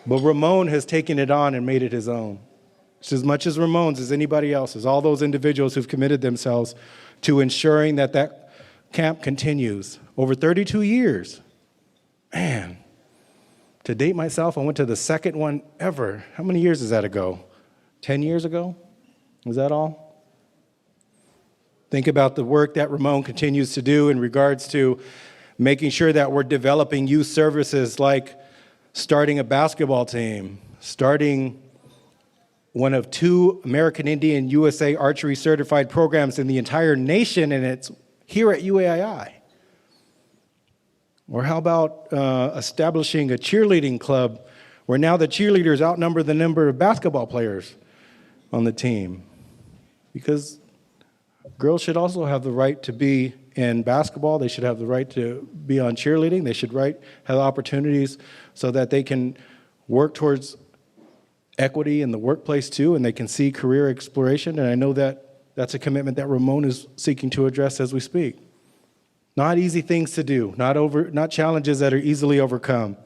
but Ramon has taken it on and made it his own. It's as much as Ramon's as anybody else's, all those individuals who've committed themselves to ensuring that that camp continues. Over 32 years. Man, to date myself, I went to the second one ever. How many years is that ago? 10 years ago? Was that all? Think about the work that Ramon continues to do in regards to making sure that we're developing youth services like starting a basketball team, starting one of 2 American Indian USA archery certified programs in the entire nation, and it's here at UAII. Or how about establishing a cheerleading club where now the cheerleaders outnumber the number of basketball players on the team? Because girls should also have the right to be in basketball. They should have the right to be on cheerleading. They should have opportunities so that they can work towards equity in the workplace too, and they can see career exploration. And I know that that's a commitment that Ramon is seeking to address as we speak. Not easy things to do, not challenges that are easily overcome.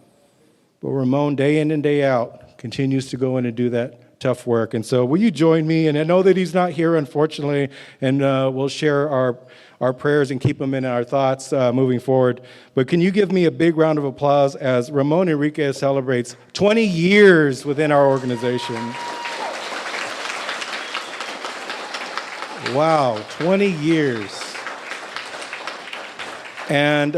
But Ramon, day in and day out, continues to go in and do that tough work. And so will you join me? And I know that he's not here, unfortunately, and we'll share our prayers and keep him in our thoughts moving forward. But can you give me a big round of applause as Ramon Enriquez celebrates 20 years within our organization. Wow, 20 years. And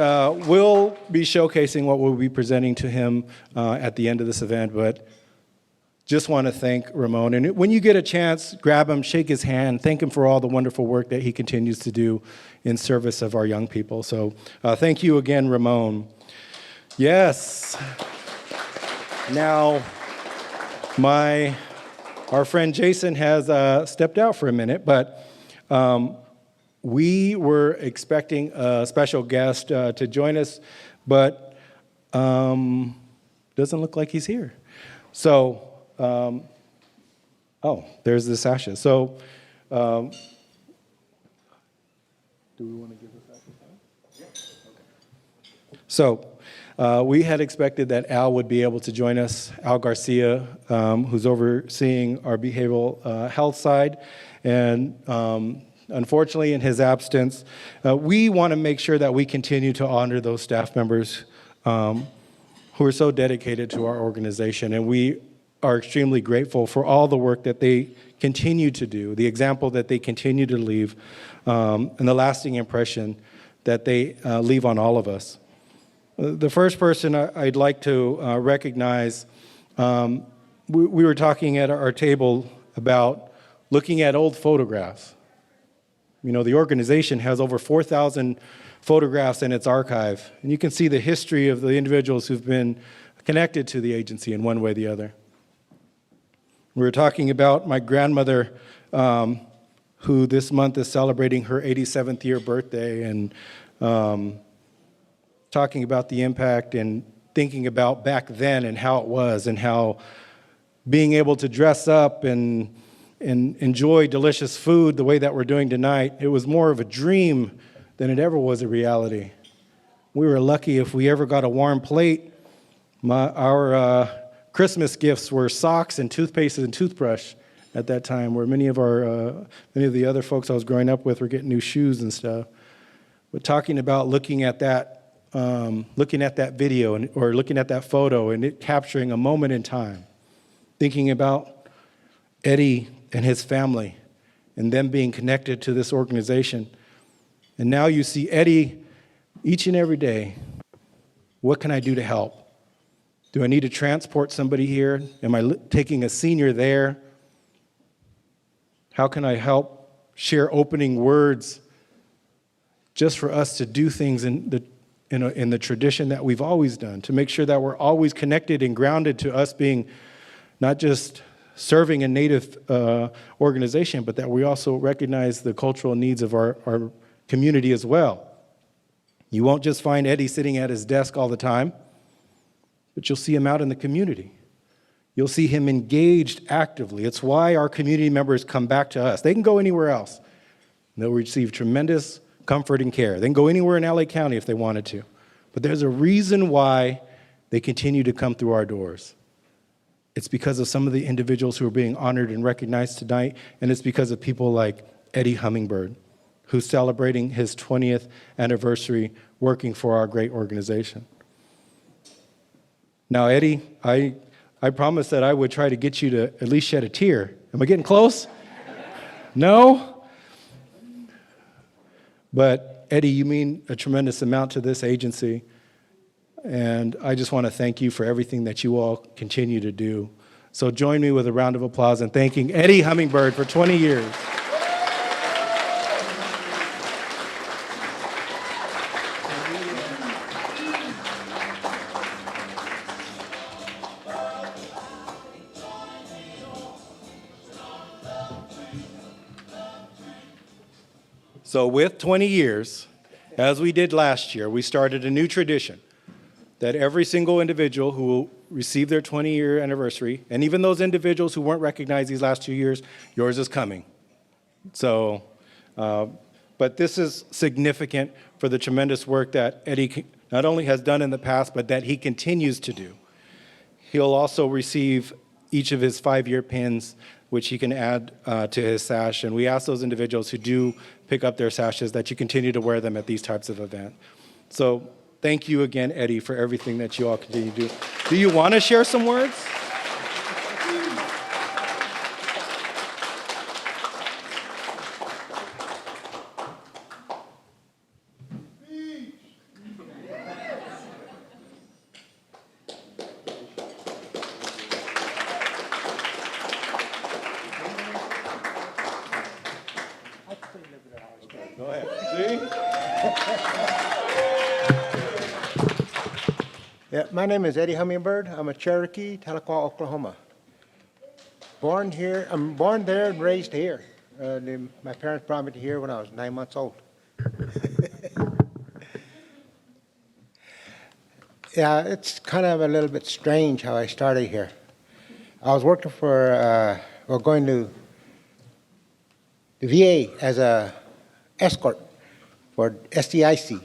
we'll be showcasing what we'll be presenting to him at the end of this event, but just want to thank Ramon. And when you get a chance, grab him, shake his hand, thank him for all the wonderful work that he continues to do in service of our young people. So thank you again, Ramon. Yes. Now, our friend Jason has stepped out for a minute, but we were expecting a special guest to join us, but doesn't look like he's here. So, there's the Sasha. So, do we want to give the Sasha time? Yes. Okay. So, we had expected that Al would be able to join us, Al Garcia, who's overseeing our behavioral health side, and unfortunately, in his absence, we want to make sure that we continue to honor those staff members who are so dedicated to our organization, and we are extremely grateful for all the work that they continue to do, the example that they continue to leave, and the lasting impression that they leave on all of us. The first person I'd like to recognize, we were talking at our table about looking at old photographs. You know, the organization has over 4,000 photographs in its archive, and you can see the history of the individuals who've been connected to the agency in one way or the other. We were talking about my grandmother, who this month is celebrating her 87th year birthday, and talking about the impact and thinking about back then and how it was, and how being able to dress up and enjoy delicious food the way that we're doing tonight, it was more of a dream than it ever was a reality. We were lucky if we ever got a warm plate. Our Christmas gifts were socks and toothpaste and toothbrush at that time, where many of the other folks I was growing up with were getting new shoes and stuff. But talking about looking at that video or looking at that photo and it capturing a moment in time, thinking about Eddie and his family and them being connected to this organization. And now you see Eddie each and every day. What can I do to help? Do I need to transport somebody here? Am I taking a senior there? How can I help share opening words? just for us to do things in the tradition that we've always done, to make sure that we're always connected and grounded to us being not just serving a Native organization, but that we also recognize the cultural needs of our community as well. You won't just find Eddie sitting at his desk all the time, but you'll see him out in the community. You'll see him engaged actively. It's why our community members come back to us. They can go anywhere else. They'll receive tremendous comfort and care. They can go anywhere in LA County if they wanted to. But there's a reason why they continue to come through our doors. It's because of some of the individuals who are being honored and recognized tonight, and it's because of people like Eddie Hummingbird, who's celebrating his 20th anniversary working for our great organization. Now, Eddie, I promised that I would try to get you to at least shed a tear. Am I getting close? No? But Eddie, you mean a tremendous amount to this agency. And I just want to thank you for everything that you all continue to do. So join me with a round of applause in thanking Eddie Hummingbird for 20 years. So with 20 years, as we did last year, we started a new tradition that every single individual who will receive their 20-year anniversary, and even those individuals who weren't recognized these last 2 years, yours is coming. So, but this is significant for the tremendous work that Eddie not only has done in the past, but that he continues to do. He'll also receive each of his 5-year pins, which he can add to his sash. And we ask those individuals who do pick up their sashes that you continue to wear them at these types of events. So thank you again, Eddie, for everything that you all continue to do. Do you want to share some words? Go ahead. Yeah, my name is Eddie Hummingbird. I'm a Cherokee, Tahlequah, Oklahoma. Born here, I'm born there and raised here. My parents brought me to here when I was 9 months old. Yeah, it's kind of a little bit strange how I started here. I was working for, going to the VA as a escort for SDIC.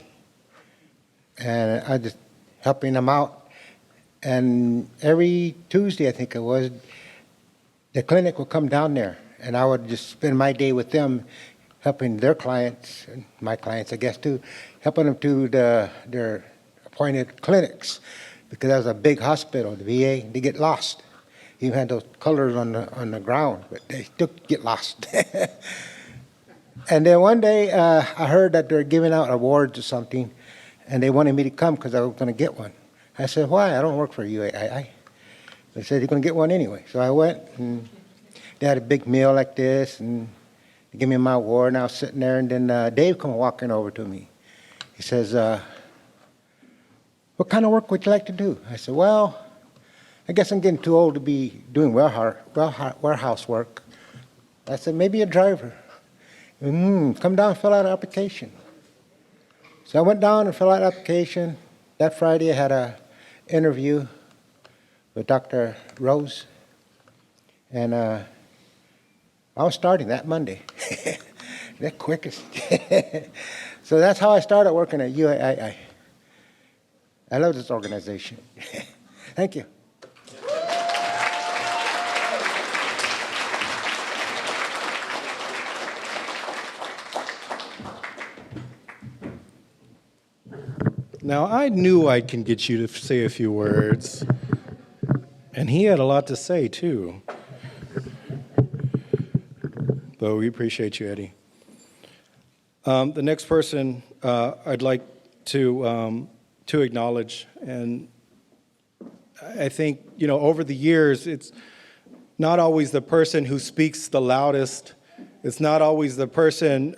And I just helping them out. And every Tuesday, I think it was, the clinic would come down there, and I would just spend my day with them, helping their clients, and my clients, I guess, too, helping them to their appointed clinics, because that was a big hospital, the VA. They get lost. You had those colors on the ground, but they still get lost. And then one day, I heard that they're giving out awards or something, and they wanted me to come because I was going to get one. I said, why? I don't work for UAII. They said, you're going to get one anyway. So I went, and they had a big meal like this, and they gave me my award, and I was sitting there, and then Dave come walking over to me. He says, what kind of work would you like to do? I said, well, I guess I'm getting too old to be doing warehouse work. I said, maybe a driver. Come down and fill out an application. So I went down and filled out an application. That Friday I had an interview with Dr. Rose. And I was starting that Monday. The quickest. So that's how I started working at UAII. I love this organization. Thank you. Now, I knew I can get you to say a few words, and he had a lot to say, too. But we appreciate you, Eddie. The next person I'd like to acknowledge, and I think, over the years, it's not always the person who speaks the loudest It's not always the person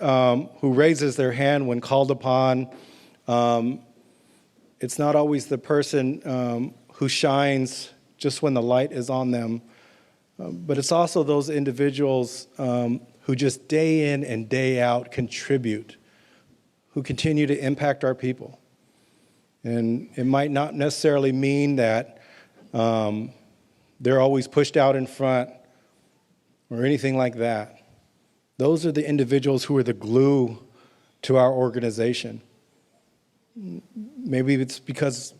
who raises their hand when called upon. It's not always the person who shines just when the light is on them. But it's also those individuals who just day in and day out contribute, who continue to impact our people. And it might not necessarily mean that they're always pushed out in front or anything like that. Those are the individuals who are the glue to our organization. Maybe it's because,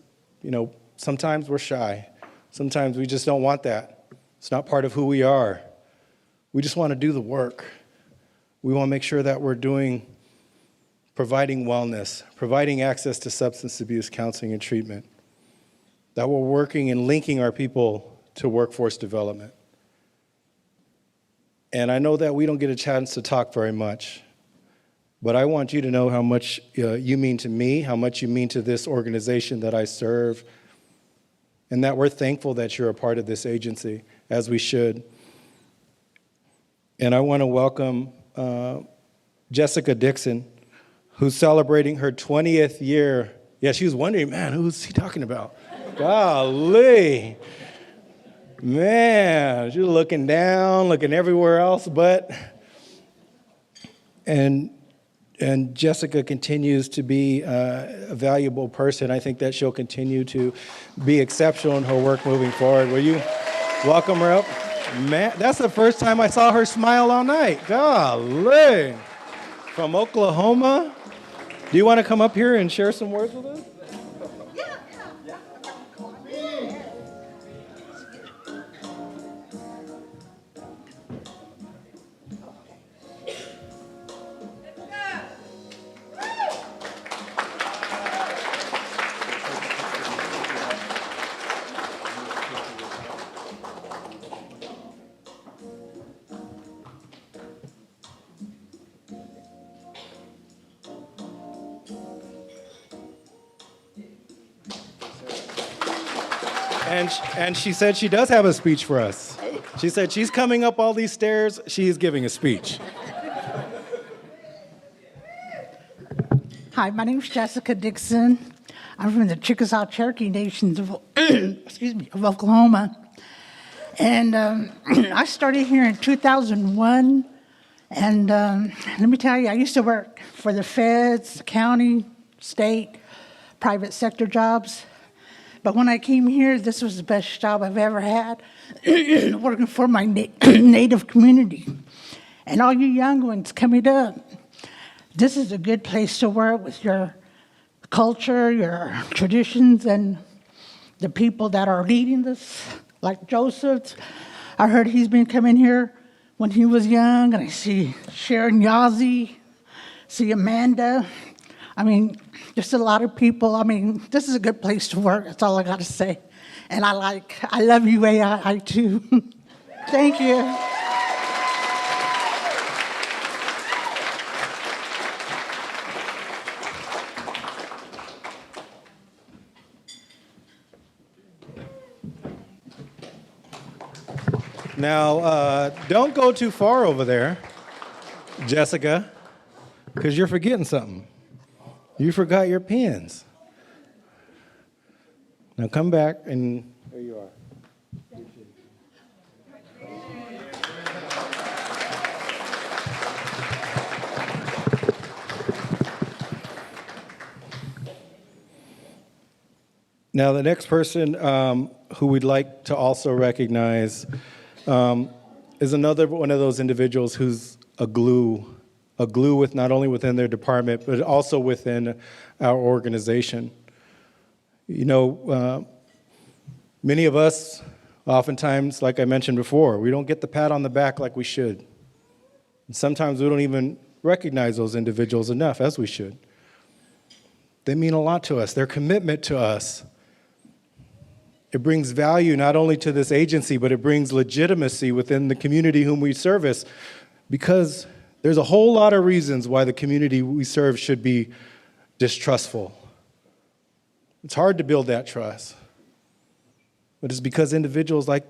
sometimes we're shy. Sometimes we just don't want that. It's not part of who we are. We just want to do the work. We want to make sure that we're providing wellness, providing access to substance abuse counseling and treatment, that we're working and linking our people to workforce development. And I know that we don't get a chance to talk very much, but I want you to know how much you mean to me, how much you mean to this organization that I serve, and that we're thankful that you're a part of this agency, as we should. And I want to welcome Jessica Dixon, who's celebrating her 20th year. Yeah, she was wondering, man, who's he talking about? Golly. Man, she's looking down, looking everywhere else but. And Jessica continues to be a valuable person. I think that she'll continue to be exceptional in her work moving forward. Will you welcome her up? Man, that's the first time I saw her smile all night. Golly. From Oklahoma. Do you want to come up here and share some words with us? And she said she does have a speech for us. She said she's coming up all these stairs. She's giving a speech. Hi, my name is Jessica Dixon. I'm from the Chickasaw Cherokee Nations of, of Oklahoma. And I started here in 2001. And let me tell you, I used to work for the feds, the county, state, private sector jobs. But when I came here, this was the best job I've ever had, working for my native community. And all you young ones coming up, this is a good place to work with your culture, your traditions, and the people that are leading this, like Joseph. I heard he's been coming here when he was young, and I see Sharon Yazzie, see Amanda. I mean, just a lot of people. I mean, this is a good place to work. That's all I got to say. And I love UAII too. Thank you. Now, don't go too far over there, Jessica, because you're forgetting something. You forgot your pens. Now come back and there you are. Now the next person who we'd like to also recognize is another one of those individuals who's a glue with not only within their department, but also within our organization. Many of us, oftentimes, like I mentioned before, we don't get the pat on the back like we should. And sometimes we don't even recognize those individuals enough as we should. They mean a lot to us. Their commitment to us. It brings value not only to this agency, but it brings legitimacy within the community whom we service, because there's a whole lot of reasons why the community we serve should be distrustful. It's hard to build that trust. But it's because individuals like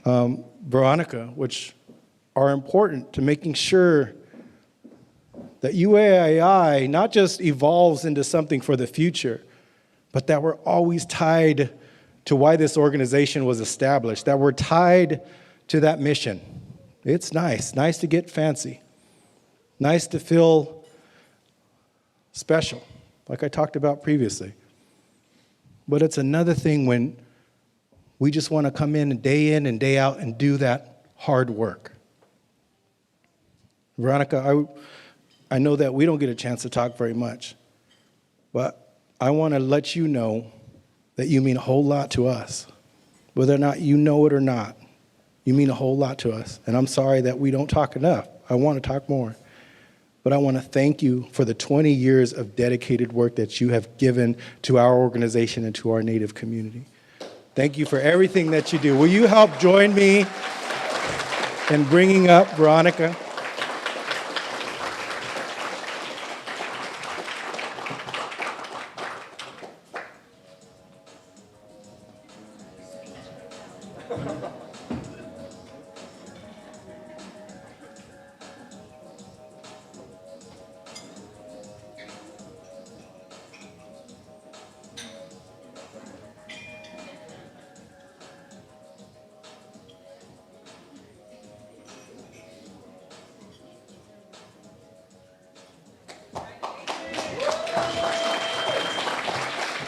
Veronica, which are important to making sure that UAII not just evolves into something for the future, but that we're always tied to why this organization was established, that we're tied to that mission. It's nice to get fancy, nice to feel special, like I talked about previously. But it's another thing when we just want to come in and day out and do that hard work. Veronica, I know that we don't get a chance to talk very much, but I want to let you know that you mean a whole lot to us. Whether or not you know it or not, you mean a whole lot to us. And I'm sorry that we don't talk enough. I want to talk more. But I want to thank you for the 20 years of dedicated work that you have given to our organization and to our Native community. Thank you for everything that you do. Will you help join me in bringing up Veronica?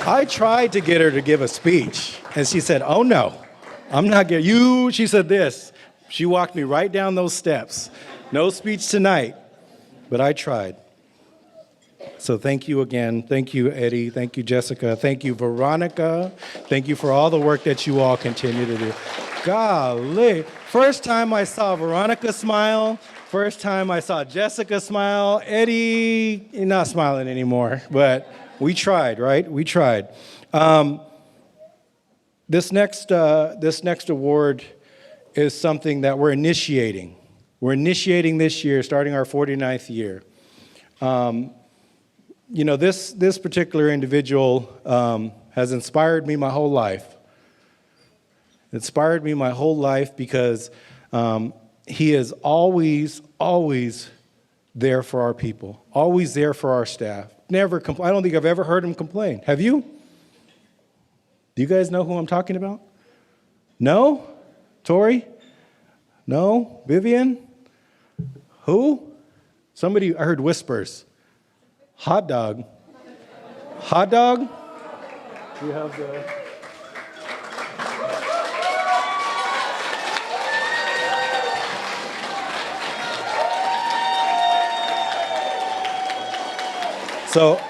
I tried to get her to give a speech, and she said, oh no, I'm not getting you. She said this. She walked me right down those steps. No speech tonight, but I tried. So thank you again. Thank you, Eddie. Thank you, Jessica. Thank you, Veronica. Thank you for all the work that you all continue to do. Golly. First time I saw Veronica smile. First time I saw Jessica smile. Eddie, you're not smiling anymore, but we tried, right? We tried. This next award is something that we're initiating. We're initiating this year, starting our 49th year. You know, this particular individual has inspired me my whole life. Inspired me my whole life because he is always there for our people, always there for our staff. Never I don't think I've ever heard him complain. Have you? Do you guys know who I'm talking about? No? Tori? No? Vivian? Who? Somebody, I heard whispers. Hot dog. Hot dog? You have the... So,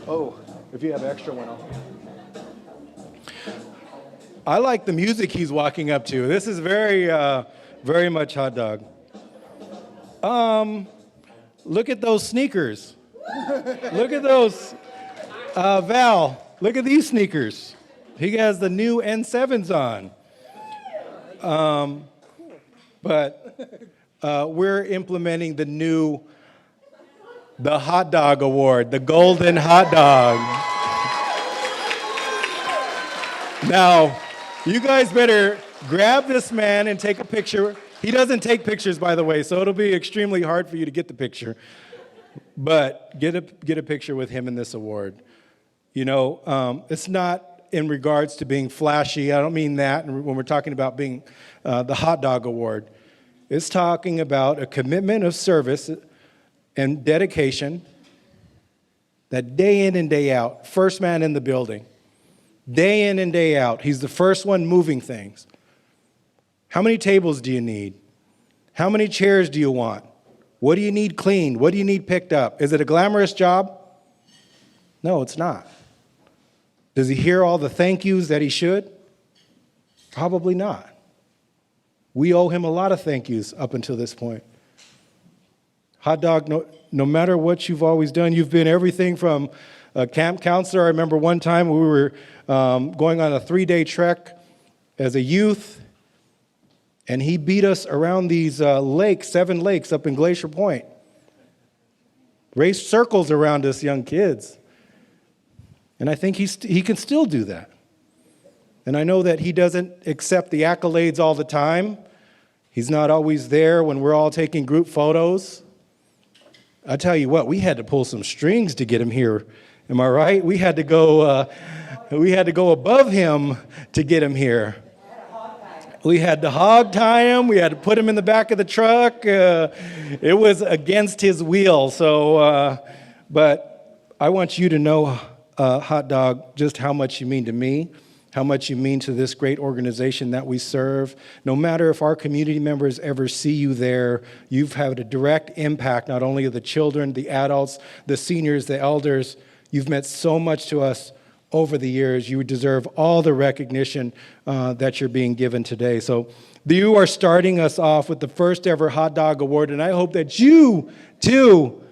oh, if you have extra one, I like the music he's walking up to. This is very much hot dog. Look at those sneakers. Look at those, Val. Look at these sneakers. He has the new N7s on. But we're implementing the hot dog award, the golden hot dog. Now, you guys better grab this man and take a picture. He doesn't take pictures, by the way, so it'll be extremely hard for you to get the picture. But get a picture with him in this award. You know, it's not in regards to being flashy. I don't mean that when we're talking about being the hot dog award. It's talking about a commitment of service and dedication that day in and day out, first man in the building, day in and day out, he's the first one moving things. How many tables do you need? How many chairs do you want? What do you need cleaned? What do you need picked up? Is it a glamorous job? No, it's not. Does he hear all the thank yous that he should? Probably not. We owe him a lot of thank yous up until this point. Hot dog, no matter what you've always done, you've been everything from a camp counselor. I remember one time we were going on a 3-day trek as a youth, and he beat us around these lakes, 7 lakes up in Glacier Point. raced circles around us young kids. And I think he can still do that. And I know that he doesn't accept the accolades all the time. He's not always there when we're all taking group photos. I tell you what, we had to pull some strings to get him here. Am I right? We had to go above him to get him here. We had to hog tie him. We had to put him in the back of the truck. It was against his will. So, but I want you to know, Hot Dog, just how much you mean to me, how much you mean to this great organization that we serve. No matter if our community members ever see you there, you've had a direct impact, not only of the children, the adults, the seniors, the elders. You've meant so much to us over the years. You deserve all the recognition that you're being given today. So you are starting us off with the first ever Hot Dog Award, and I hope that you, too,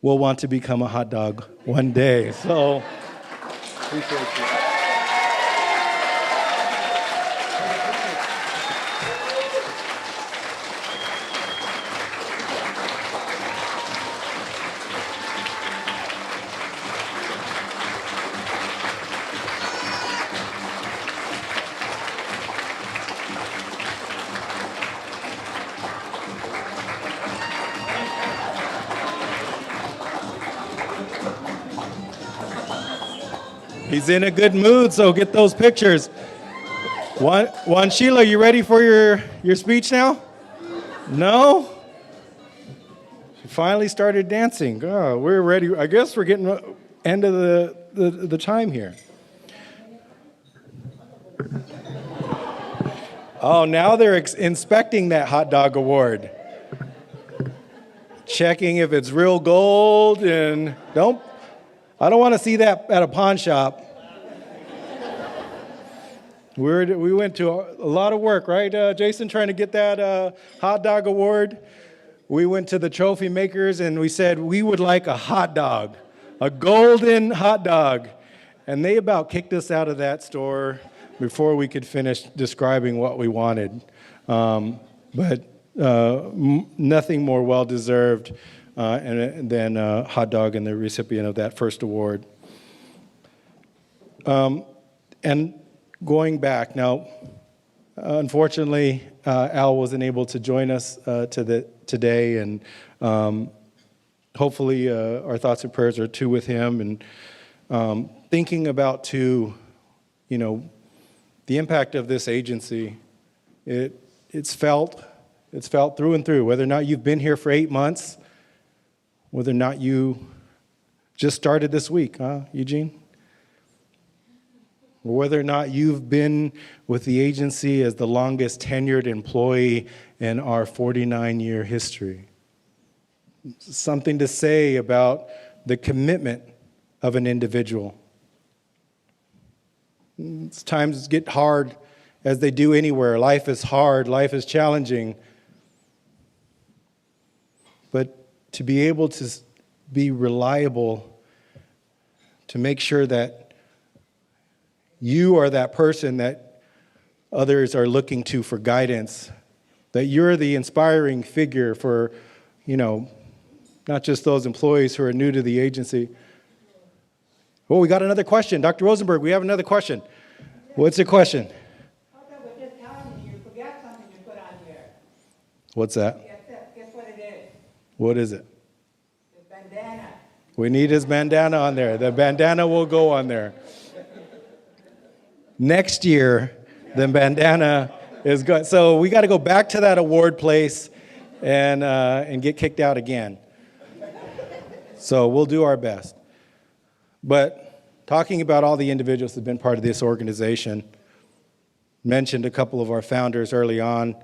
will want to become a hot dog one day. So appreciate you. He's in a good mood, so get those pictures. Juan Sheila, you ready for your speech now? No? She finally started dancing. Oh, we're ready. I guess we're getting end of the time here. Oh, now they're inspecting that hot dog award. Checking if it's real gold and I don't want to see that at a pawn shop. We went to a lot of work, right, Jason, trying to get that hot dog award. We went to the trophy makers and we said we would like a hot dog, a golden hot dog. And they about kicked us out of that store before we could finish describing what we wanted. But nothing more well-deserved than hot dog and the recipient of that first award. And going back, now, unfortunately, Al wasn't able to join us today, and hopefully our thoughts and prayers are too with him, and thinking about too, the impact of this agency. It's felt through and through, whether or not you've been here for 8 months, whether or not you just started this week, Eugene? Or whether or not you've been with the agency as the longest tenured employee in our 49-year history. Something to say about the commitment of an individual. Times get hard, as they do anywhere. Life is hard, life is challenging. But to be able to be reliable, to make sure that you are that person that others are looking to for guidance, that you're the inspiring figure for, not just those employees who are new to the agency. Oh, we got another question. Dr. Rosenberg, we have another question. What's the question? What's that? Guess what it is? What is it? The bandana. We need his bandana on there. The bandana will go on there. Next year, the bandana is good. So we got to go back to that award place and get kicked out again. So we'll do our best. But talking about all the individuals that have been part of this organization, mentioned a couple of our founders early on.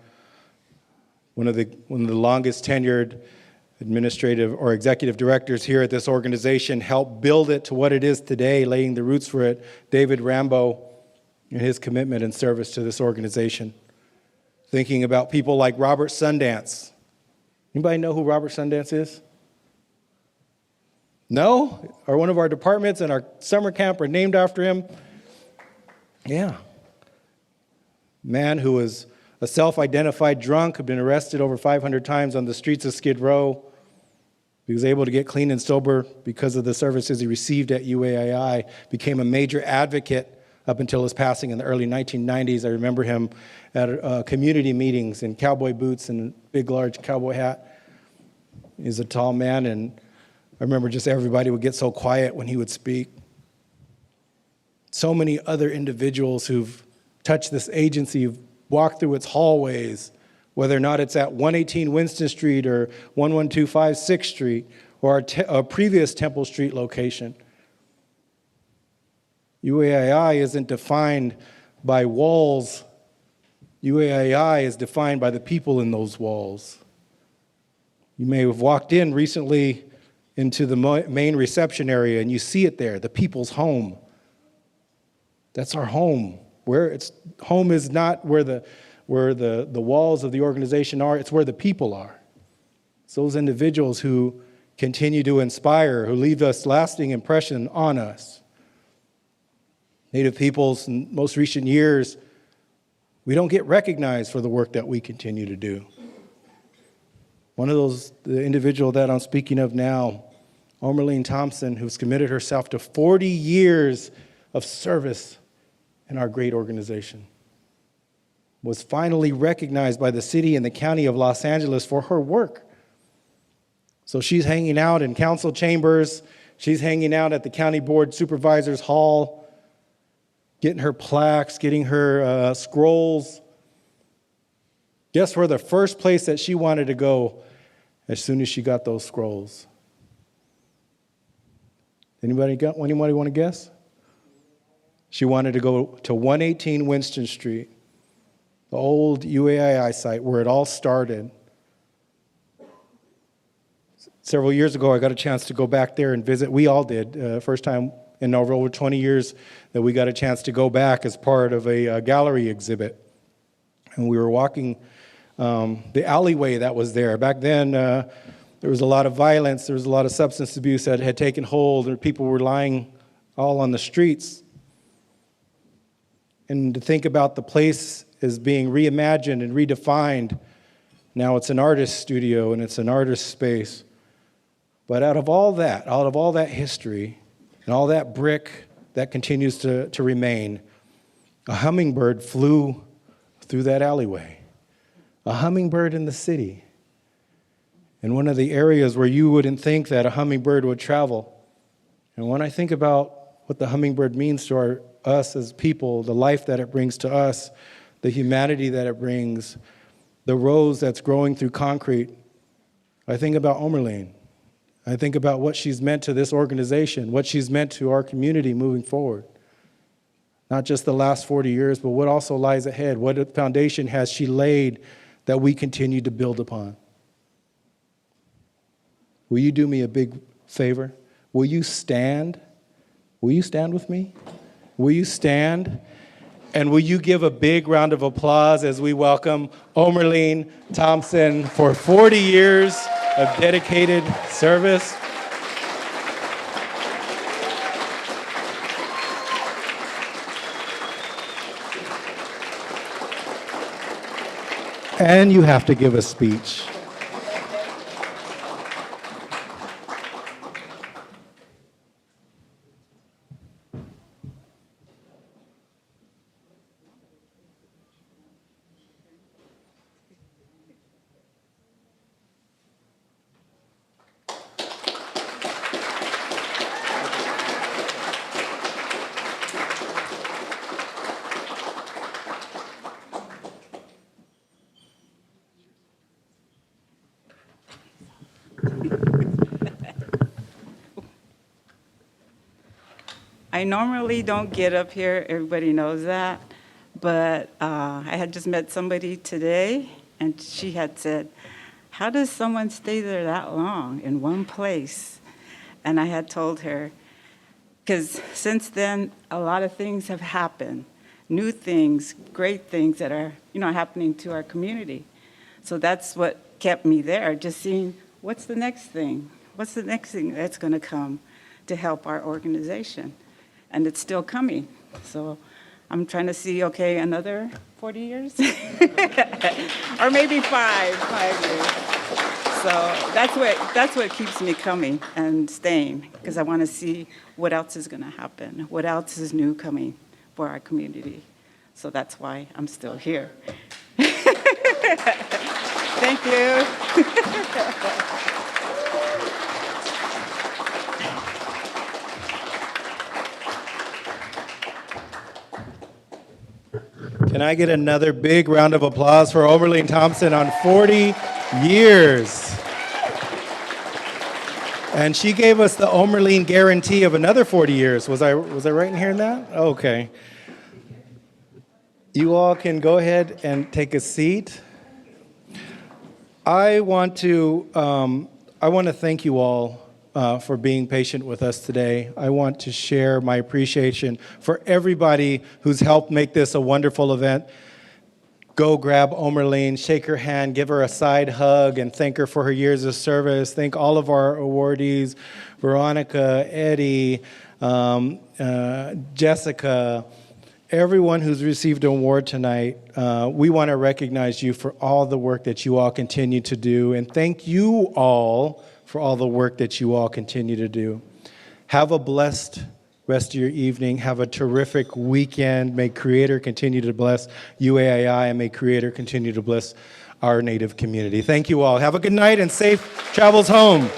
One of the longest tenured administrative or executive directors here at this organization, helped build it to what it is today, laying the roots for it, David Rambo, and his commitment and service to this organization. Thinking about people like Robert Sundance. Anybody know who Robert Sundance is? No? Or one of our departments and our summer camp are named after him? Yeah. Man who was a self-identified drunk, had been arrested over 500 times on the streets of Skid Row, He was able to get clean and sober because of the services he received at UAII, became a major advocate up until his passing in the early 1990s. I remember him at community meetings in cowboy boots and a big, large cowboy hat. He's a tall man, and I remember just everybody would get so quiet when he would speak. So many other individuals who've touched this agency, who've walked through its hallways, whether or not it's at 118 Winston Street or 11256 6th Street or our previous Temple Street location. UAII isn't defined by walls. UAII is defined by the people in those walls. You may have walked in recently into the main reception area and you see it there, the people's home. That's our home. Home is not where the walls of the organization are, it's where the people are. It's those individuals who continue to inspire, who leave us lasting impression on us. Native peoples in most recent years, we don't get recognized for the work that we continue to do. One of those, the individual that I'm speaking of now, Omerline Thompson, who's committed herself to 40 years of service in our great organization, was finally recognized by the city and the county of Los Angeles for her work. So she's hanging out in council chambers, she's hanging out at the county board supervisor's hall, getting her plaques, getting her scrolls. Guess where the first place that she wanted to go as soon as she got those scrolls? Anybody want to guess? She wanted to go to 118 Winston Street, the old UAII site where it all started. Several years ago, I got a chance to go back there and visit. We all did. First time in over 20 years that we got a chance to go back as part of a gallery exhibit. And we were walking the alleyway that was there. Back then, there was a lot of violence, there was a lot of substance abuse that had taken hold, and people were lying all on the streets. And to think about the place as being reimagined and redefined, now it's an artist studio and it's an artist space. But out of all that history, and all that brick that continues to remain, a hummingbird flew through that alleyway. A hummingbird in the city. In one of the areas where you wouldn't think that a hummingbird would travel. And when I think about what the hummingbird means to us as people, the life that it brings to us, the humanity that it brings, the rose that's growing through concrete, I think about Omerline. I think about what she's meant to this organization, what she's meant to our community moving forward. Not just the last 40 years, but what also lies ahead. What foundation has she laid that we continue to build upon? Will you do me a big favor? Will you stand? Will you stand with me? Will you stand? And will you give a big round of applause as we welcome Omerline Thompson for 40 years of dedicated service. And you have to give a speech. I normally don't get up here, everybody knows that, but I had just met somebody today, and she had said, how does someone stay there that long in one place? And I had told her, because since then, a lot of things have happened, new things, great things that are, happening to our community. So that's what kept me there, just seeing what's the next thing? What's the next thing that's going to come to help our organization? And it's still coming. So I'm trying to see, okay, another 40 years? Or maybe 5 years. So that's what keeps me coming and staying, because I want to see what else is going to happen, what else is new coming for our community. So that's why I'm still here. Thank you. Can I get another big round of applause for Oberlin Thompson on 40 years? And she gave us the Oberlin guarantee of another 40 years. Was I right in hearing that? Okay. You all can go ahead and take a seat. I want to thank you all for being patient with us today. I want to share my appreciation for everybody who's helped make this a wonderful event. Go grab Omerlene, shake her hand, give her a side hug, and thank her for her years of service. Thank all of our awardees, Veronica, Eddie, Jessica, everyone who's received an award tonight. We want to recognize you for all the work that you all continue to do, and thank you all for all the work that you all continue to do. Have a blessed rest of your evening. Have a terrific weekend. May Creator continue to bless UAII, and may Creator continue to bless our Native community. Thank you all. Have a good night and safe travels home.